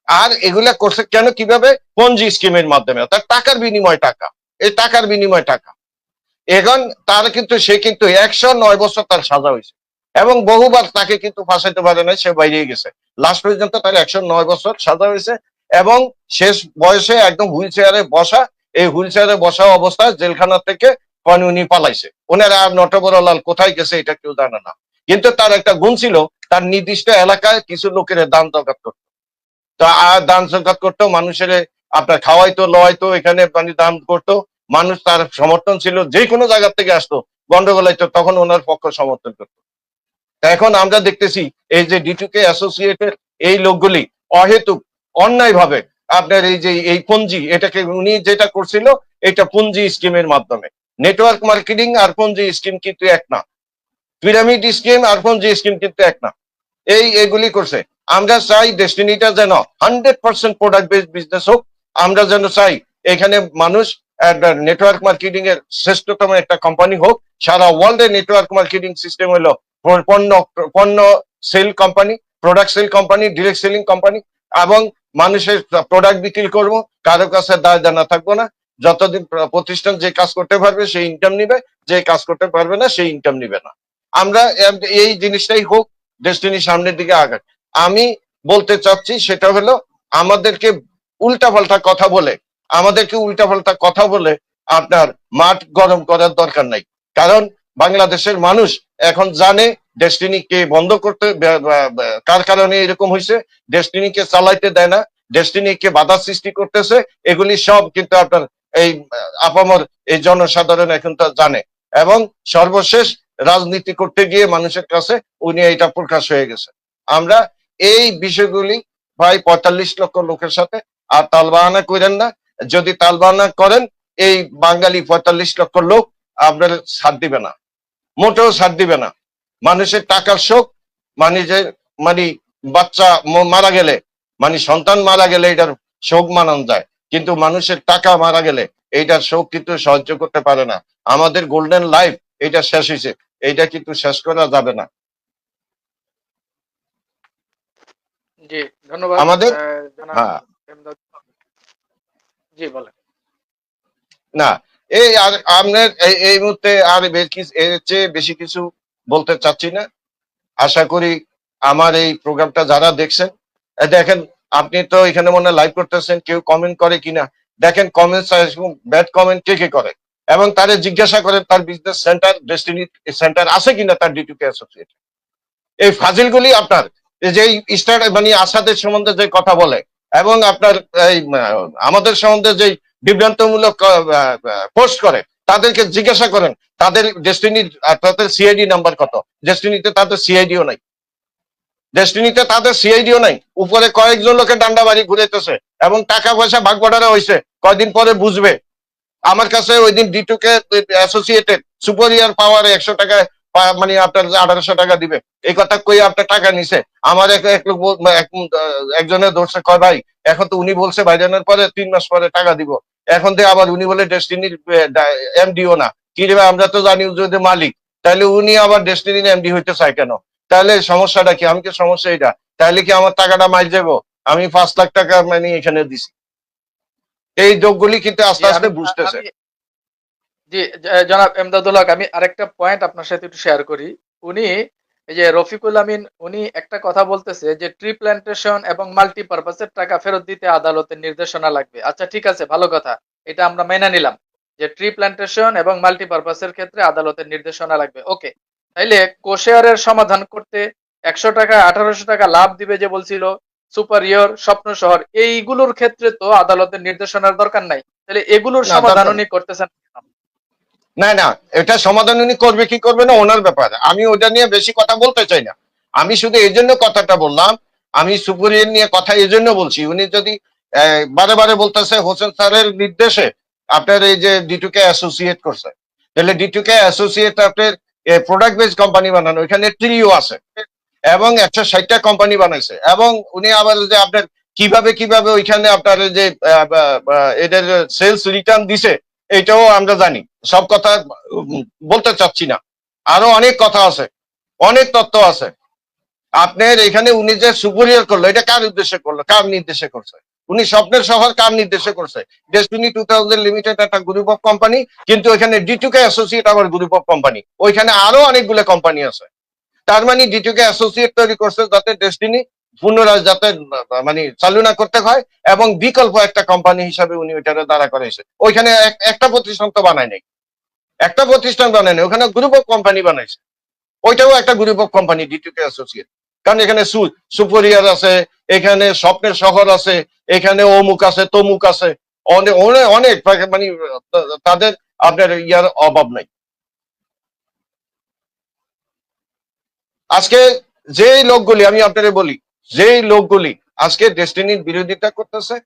আর এগুলা করছে কেন, কিভাবে? পঞ্জি স্কিমের মাধ্যমে, তার টাকার বিনিময় টাকা, এই টাকার বিনিময় টাকা। এখন তার কিন্তু সে কিন্তু 109 বছর তার সাজা হয়েছে, এবং বহুবার তাকে কিন্তু ফাঁসাইতে পারে নাই, সে বাইরে গেছে। লাস্ট পর্যন্ত তার 109 বছর সাজা হয়েছে, এবং শেষ বয়সে একদম হুইল চেয়ারে বসা, এই হুইল চেয়ারে বসা অবস্থায় জেলখানা থেকে উনি পালাইছে। ওনার আর নটবরলাল কোথায় গেছে এটা কেউ জানে না। কিন্তু তার একটা গুণ ছিল, তার নির্দিষ্ট এলাকায় কিছু লোকের দান জকাত করতো। তো আর দান জকাত করতো, মানুষের আপনার খাওয়াইতো লওয়াইতো, এখানে মানে দান করতো। মানুষ তার সমর্থন ছিল, যে কোনো জায়গা থেকে আসতো গন্ডগোল হইতো, তখন ওনার পক্ষ সমর্থন করতো। এখন আমরা দেখতেছি এই যে ডিটুকে অ্যাসোসিয়েটেড এই লোকগুলি অহেতুক অন্যায় ভাবে আপনার এই যে এই পুঞ্জি, এটাকে উনি যেটা করছিল এটা পুঞ্জি স্কিমের মাধ্যমে। নেটওয়ার্ক মার্কেটিং আর পুঞ্জি স্কিম কিন্তু এক না, পিরামিড স্কিম আর পুঞ্জি স্কিম কিন্তু এক না। এগুলি করছে। আমরা চাই ডেস্টিনিটা যেন 100% প্রোডাক্ট বেসড বিজনেস হোক। আমরা যেন চাই এখানে মানুষ নেটওয়ার্ক মার্কেটিং এর শ্রেষ্ঠতম একটা কোম্পানি হোক। সারা ওয়ার্ল্ডে নেটওয়ার্ক মার্কেটিং সিস্টেম হলো পণ্য পণ্য sale company, product sale company, direct selling company, এবং মানুষের প্রোডাক্ট বিক্রি করবো, কারো কাছে দায় দানা থাকবো না। যতদিন প্রতিষ্ঠান যে কাজ করতে পারবে সেই ইনকাম নিবে, যে কাজ করতে পারবে না সেই ইনকাম নিবে না। আমরা এই জিনিসটাই হোক, ডেস্টিনি সামনের দিকে আগাক। আমি বলতে চাচ্ছি সেটা হলো, আমাদেরকে উল্টাপাল্টা কথা বলে, আপনার মাঠ গরম করার দরকার নাই। কারণ বাংলাদেশের মানুষ এখন জানে ডেস্টিনিকে বন্ধ করতে, কার কারণে এরকম হয়েছে, ডেস্টিনিকে চালাইতে দেয় না, ডেস্টিনিকে বাধা সৃষ্টি করতেছে, এগুলি সব কিন্তু আপনার এই আপামর এই জনসাধারণ এখন তা জানে। এবং সর্বশেষ রাজনীতি করতে গিয়ে মানুষের কাছে উনি এটা প্রকাশ হয়ে গেছে। আমরা এই বিষয়গুলি ভাই 45 লক্ষ লোকের সাথে আর তালবাহানা করেন না। যদি তালবাহানা করেন, এই বাঙালি 45 লক্ষ লোক আপনার ছাড় দিবে না, মোটেও ছাড় দিবে না। মানুষের টাকার শোক, মানুষের মানে বাচ্চা মারা গেলে, মানে সন্তান মারা গেলে এটার শোক মানান যায়, কিন্তু মানুষের টাকা মারা গেলে এইটার শোক কিন্তু সহ্য করতে পারে না। আমাদের গোল্ডেন লাইফ এটা শেষ হয়েছে, এইটা কিন্তু শেষ করা যাবে না জি, ধন্যবাদ আমাদের। জনাব হ্যাঁ, এমদাদ। জি বলেন। না, এই আর আপনার এই মুহূর্তে আর এর চেয়ে বেশি কিছু বলতে চাচ্ছি না। আশা করি আমার এই প্রোগ্রামটা যারা দেখছেন, দেখেন আপনি তো এখানে মনে লাইভ করতেছেন, কেউ কমেন্ট করে কিনা দেখেন। কমেন্ট, ব্যাড কমেন্ট কে কে করে, এবং তারে জিজ্ঞাসা করেন তার বিজনেস সেন্টার, ডেস্টিনি সেন্টার আছে কিনা তার ডিটুকে অ্যাসোসিয়েট। এই ফাজিলগুলি আপনার এই যে স্টার মানে আসাদের সম্বন্ধে যে কথা বলে, এবং আপনার এই আমাদের সম্বন্ধে যে বিভ্রান্তমূলক পোস্ট করে, তাদেরকে জিজ্ঞাসা করেন তাদের ডেস্টিনির তাদের সিআইডি নাম্বার কত। ডেস্টিনিতে তাদের সিআইডিও নাই, ডেস্টিনিতে তাদের সিআইডিও নাই। উপরে কয়েকজন লোকের ডান্ডা বাড়ি ঘুরেতেছে, এবং টাকা পয়সা ভাগ বটারা হয়েছে, কয়দিন পরে বুঝবে। আমার কাছে ওই দিন ডিটুকে অ্যাসোসিয়েটেড সুপারিয়ার পাওয়ারে 100 টাকায় মানে আপনার 1800 টাকা দিবে, এই কথা কই আপনার টাকা নিছে। আমার এক লোক একজনের ধরছে, কয় ভাই এখন তো উনি বলছে ভাইজানের পরে 3 মাস পরে টাকা দিব, এখন দিয়ে আবার উনি বলে ডেস্টিনির এমডিও না। কি রে ভাই, আমরা তো জানি যদি মালিক, তাহলে উনি আবার ডেস্টিনির এমডি হইতে চায় কেন? তাহলে সমস্যাটা কি? আমি কি সমস্যা এটা? তাহলে কি আমার টাকাটা মাইর যাবো? আমি 5 লাখ টাকা মানে এখানে দিছি। এই যোগগুলি কিন্তু জি আস্তে আস্তে আমি বুঝতেছে। আমি জি জনাব এমদাদুল হক, আমি আরেকটা পয়েন্ট আপনার সাথে একটু শেয়ার করি। উনি এই যে রফিকুল আমিন উনি একটা কথা বলতেছে যে ট্রি প্ল্যান্টেশন এবং মাল্টিপারপাসের টাকা ফেরত দিতে আদালতের নির্দেশনা লাগবে। আচ্ছা ঠিক আছে, ভালো কথা, এটা আমরা মেনে নিলাম যে ট্রি প্ল্যান্টেশন এবং মাল্টিপারপাসের ক্ষেত্রে আদালতের নির্দেশনা লাগবে। ওকে, তাইলে কোশেয়ারের সমাধান করতে 100 টাকা 1800 টাকা লাভ দিবে যে বলছিল সুপারিয়র স্বপ্ন শহর, এইগুলোর ক্ষেত্রে তো আদালতের নির্দেশনার দরকার নাই, তাহলে এগুলোর না সমাধান দরকার উনি করতেছেন কেন? না, না, এটা সমাধান উনি করবে কি করবে না ওনার ব্যাপার, আমি ওটা নিয়ে বেশি কথা বলতে চাই না। আমি শুধু এই জন্য কথাটা বললাম, আমি সুপুরিয়ের নিয়ে কথা এই জন্য বলছি, উনি যদি বারে বারে বলতেছে হোসেন স্যারের নির্দেশে আপনার এই যে ডিটুকে অ্যাসোসিয়েট করছে, তাহলে ডিটুকে অ্যাসোসিয়েট আপনার প্রোডাক্ট বেস কোম্পানি বানানো, এখানে ট্রিও আছে এবং 160টা কোম্পানি বানাইছে, এবং উনি আবার যে আপনার কিভাবে কিভাবে ওইখানে আপনার যে এদের সেলস রিটার্ন দিছে এটাও আমরা জানি। সব কথা বলতে চাচ্ছি না, আরো অনেক কথা আছে, অনেক তথ্য আছে। আপনার এখানে উনি যে সুপরিয়র করলো এটা কার উদ্দেশ্যে করলো, কার নির্দেশে করছে? উনি স্বপ্নের শহর কার নির্দেশে করছে? ডেস্টিনি 2000 লিমিটেড একটা গ্রুপ অফ কোম্পানি, কিন্তু ওইখানে ডিটুকে অ্যাসোসিয়েট আবার গ্রুপ অফ কোম্পানি, ওইখানে আরো অনেকগুলো কোম্পানি আছে। তার মানে ডিটুকে অ্যাসোসিয়েট তৈরি করছে যাতে ডেস্টিনি পুনরায় যাতে মানে চালু না করতে হয়, এবং বিকল্প একটা কোম্পানি হিসাবে উনি ওইটারে দাঁড়া করাইছে। ওইখানে একটা প্রতিষ্ঠান তো বানায় নাই, একটা প্রতিষ্ঠান বানায় নাই, ওখানে গ্রুপ অফ কোম্পানি বানাইছে। ওইটাও একটা গ্রুপ অফ কোম্পানি ডিটুকে অ্যাসোসিয়েট, কারণ এখানে সুপরিয়ার আছে, এখানে স্বপ্নের শহর আছে, এখানে অমুক আছে তমুক আছে, অনেক অনেক অনেক মানে তাদের আপনার ইয়ার অভাব নাই। আজকে যেই লোকগুলি, আমি আপনাদের বলি, যেই লোকগুলি আজকে ডেস্টিনির বিরোধিতা করতেছে,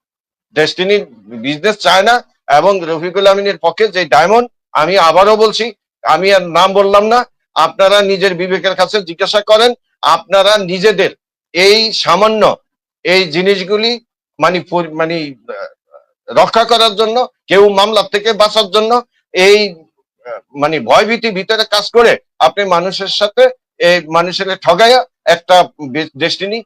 ডেস্টিনির বিজনেস চায় না, এবং রফিকুল আমিনের পক্ষে যে ডায়মন্ড, আমি আবারও বলছি, আমি আর নাম বললাম না, আপনারা নিজের বিবেকের কাছে জিজ্ঞাসা করেন, আপনারা নিজেদের এই সামান্য এই জিনিসগুলি মানে মানে রক্ষা করার জন্য, কেউ মামলার থেকে বাঁচার জন্য এই মানে ভয়ভীতি ভিতরে কাজ করে আপনি মানুষের সাথে এই মানুষের ঠগাইয়া একটা ডেস্টিনি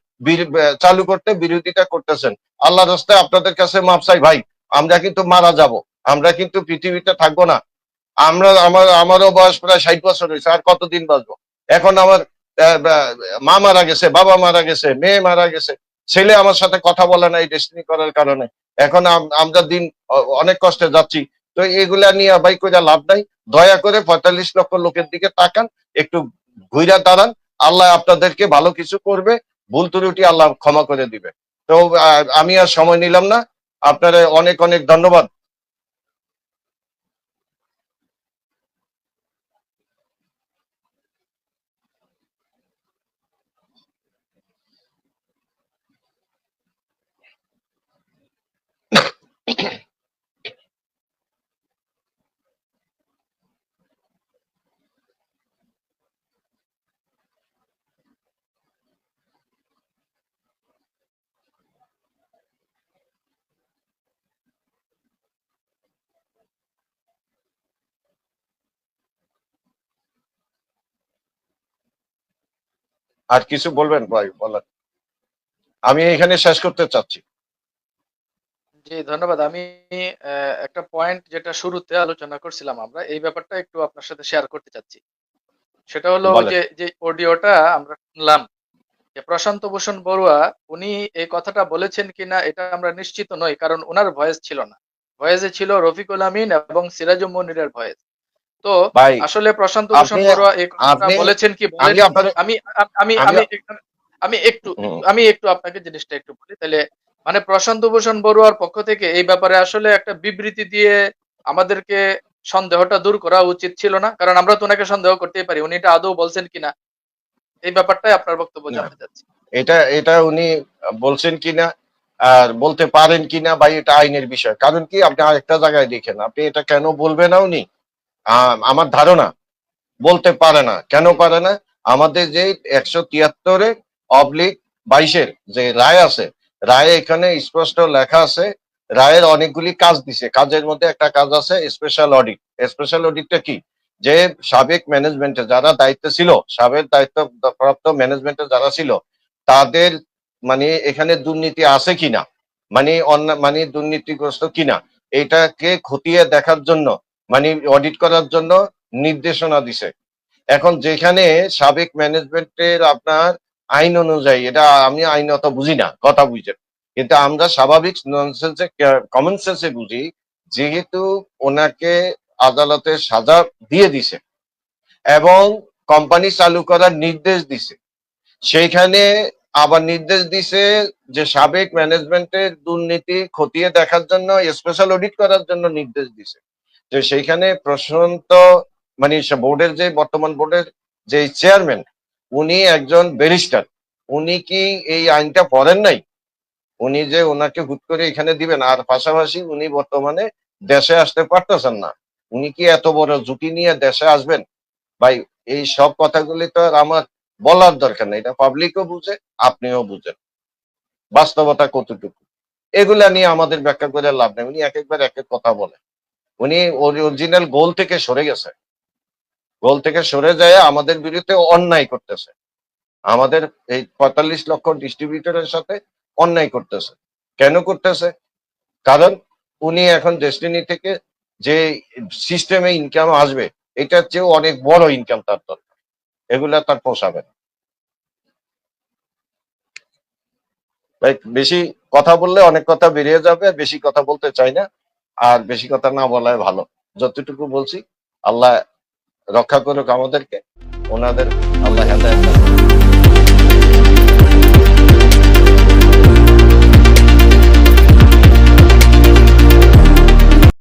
চালু করতে বিরোধিতা করতেছেন। আল্লাহ রাস্তায় আপনাদের কাছে মাপ চাই ভাই, আমরা কিন্তু মারা যাব, আমরা কিন্তু পৃথিবীতে থাকবো না। আমারও বয়স প্রায় 60 বছর হয়েছে, আর কতদিন বাঁচবো? এখন আমার মা মারা গেছে, বাবা মারা গেছে, মেয়ে মারা গেছে, ছেলে আমার সাথে কথা বলে না এই ডেস্টিনি করার কারণে। এখন আমরা দিন অনেক কষ্টে যাচ্ছি। তো এগুলা নিয়ে ভাই কইরা লাভ নাই। দয়া করে 45 লক্ষ লোকের দিকে তাকান, একটু ঘুইরা দাঁড়ান, আল্লাহ আপনাদেরকে ভালো কিছু করবে, ভুল ত্রুটি আল্লাহ ক্ষমা করে দিবে। তো আমি আর সময় নিলাম না, আপনারা অনেক অনেক ধন্যবাদ। আর কিছু বলবেন ভাই বলেন, আমি এখানে শেষ করতে চাচ্ছি। জি, ধন্যবাদ। আমি একটা পয়েন্ট যেটা শুরুতে আলোচনা করছিলাম আমরা, এই ব্যাপারটা একটু আপনার সাথে শেয়ার করতে চাচ্ছি। সেটা হলো ওই বলেন। যে অডিওটা আমরা শুনলাম, যে প্রশান্ত ভূষণ বড়ুয়া উনি এই কথাটা বলেছেন কিনা এটা আমরা নিশ্চিত নই, কারণ উনার ভয়েস ছিল না। ভয়েসে ছিল রফিকুল আমিন এবং সিরাজুম মনিরের ভয়েস। তো ভাই আসলে প্রশান্ত ভূষণ আপনি বড়ুয়া এই কথাটা আপনি বলেছেন কি আমি বলেননি, আপনার আমি আমি আমি আমি আমি একটু হুম, আমি একটু আপনাকে জিনিসটা একটু বলি তাহলে। মানে প্রশান্ত ভূষণ বড়ুয়ার পক্ষ থেকে এই ব্যাপারে আসলে একটা বিবৃতি দিয়ে আমাদেরকে সন্দেহটা দূর করা উচিত ছিল না, কারণ আমরা তো ওনাকে সন্দেহ করতেই পারি উনি এটা আদৌ বলছেন কিনা। এই ব্যাপারটাই আপনার বক্তব্য না, জানতে চাচ্ছি। এটা এটা উনি বলছেন কিনা আর বলতে পারেন কিনা ভাই, এটা আইনের বিষয়। কারণ কি, আপনি আরেকটা জায়গায় দেখেন, আপনি এটা কেন বলবে না উনি, আমার ধারণা বলতে পারে না। কেন পারে না? আমাদের যে 173 অবলিক 22 যে রায় আছে, রায়ে এখানে স্পষ্ট লেখা আছে, রায়ের অনেকগুলি কাজ দিছে, কাজের মধ্যে একটা কাজ আছে স্পেশাল অডিট। স্পেশাল অডিটটা কি, যে সাবেক ম্যানেজমেন্টে যারা দায়িত্ব ছিল, সাবেক দায়িত্ব প্রাপ্ত ম্যানেজমেন্টে যারা ছিল, তাদের মানে এখানে দুর্নীতি আছে কিনা, মানে মানে দুর্নীতিগ্রস্ত কিনা, এটাকে খতিয়ে দেখার জন্য, মানে অডিট করার জন্য নির্দেশনা দিছে। এখন যেখানে সাবেক ম্যানেজমেন্টের আপনার আইন অনুযায়ী, এটা আমি আইন অত বুঝি না, কথা বুঝেন, কিন্তু আমরা স্বাভাবিক ননসেন্সে কমন সেন্সে বুঝি, যেহেতু ওনাকে আদালতে সাজা দিয়ে দিছে এবং কোম্পানি চালু করার নির্দেশ দিছে, সেইখানে আবার নির্দেশ দিছে যে সাবেক ম্যানেজমেন্টের দুর্নীতি খতিয়ে দেখার জন্য, স্পেশাল অডিট করার জন্য নির্দেশ দিছে। তো সেইখানে প্রশান্ত মানে বোর্ডের যে বর্তমান বোর্ডের যে চেয়ারম্যান, উনি একজন ব্যারিস্টার, উনি কি এই আইনটা পড়েন নাই? উনি যে ওনাকে হুট করে এখানে দিবেন, আর পাশাপাশি উনি বর্তমানে দেশে আসতে পারতেছেন না, উনি কি এত বড় ঝুঁকি নিয়ে দেশে আসবেন? ভাই, এই সব কথাগুলি তো আর আমার বলার দরকার নেই, এটা পাবলিকও বুঝে, আপনিও বুঝেন বাস্তবতা কতটুকু। এগুলা নিয়ে আমাদের ব্যাখ্যা করে লাভ নেই, উনি এক একবার এক এক কথা বলে। উনি অরিজিনাল গোল থেকে সরে গেছে, গোল থেকে সরে যায় আমাদের বিরুদ্ধে অন্যায় করতেছে, আমাদের এই ৪৫ লক্ষ ডিস্ট্রিবিউটরের সাথে অন্যায় করতেছে। কেন করতেছে? কারণ উনি এখন ডেস্টিনি থেকে যে সিস্টেমে ইনকাম আসবে, এটার চেয়েও অনেক বড় ইনকাম তার দরকার, এগুলা তার পোষাবে না। ভাই, বেশি কথা বললে অনেক কথা বেরিয়ে যাবে, বেশি কথা বলতে চাই না, আর বেশি কথা না বলাই ভালো। যতটুকু বলছি, আল্লাহ রক্ষা করুক আমাদেরকে, ওনাদের আল্লাহ হেদায়েত দান করুক।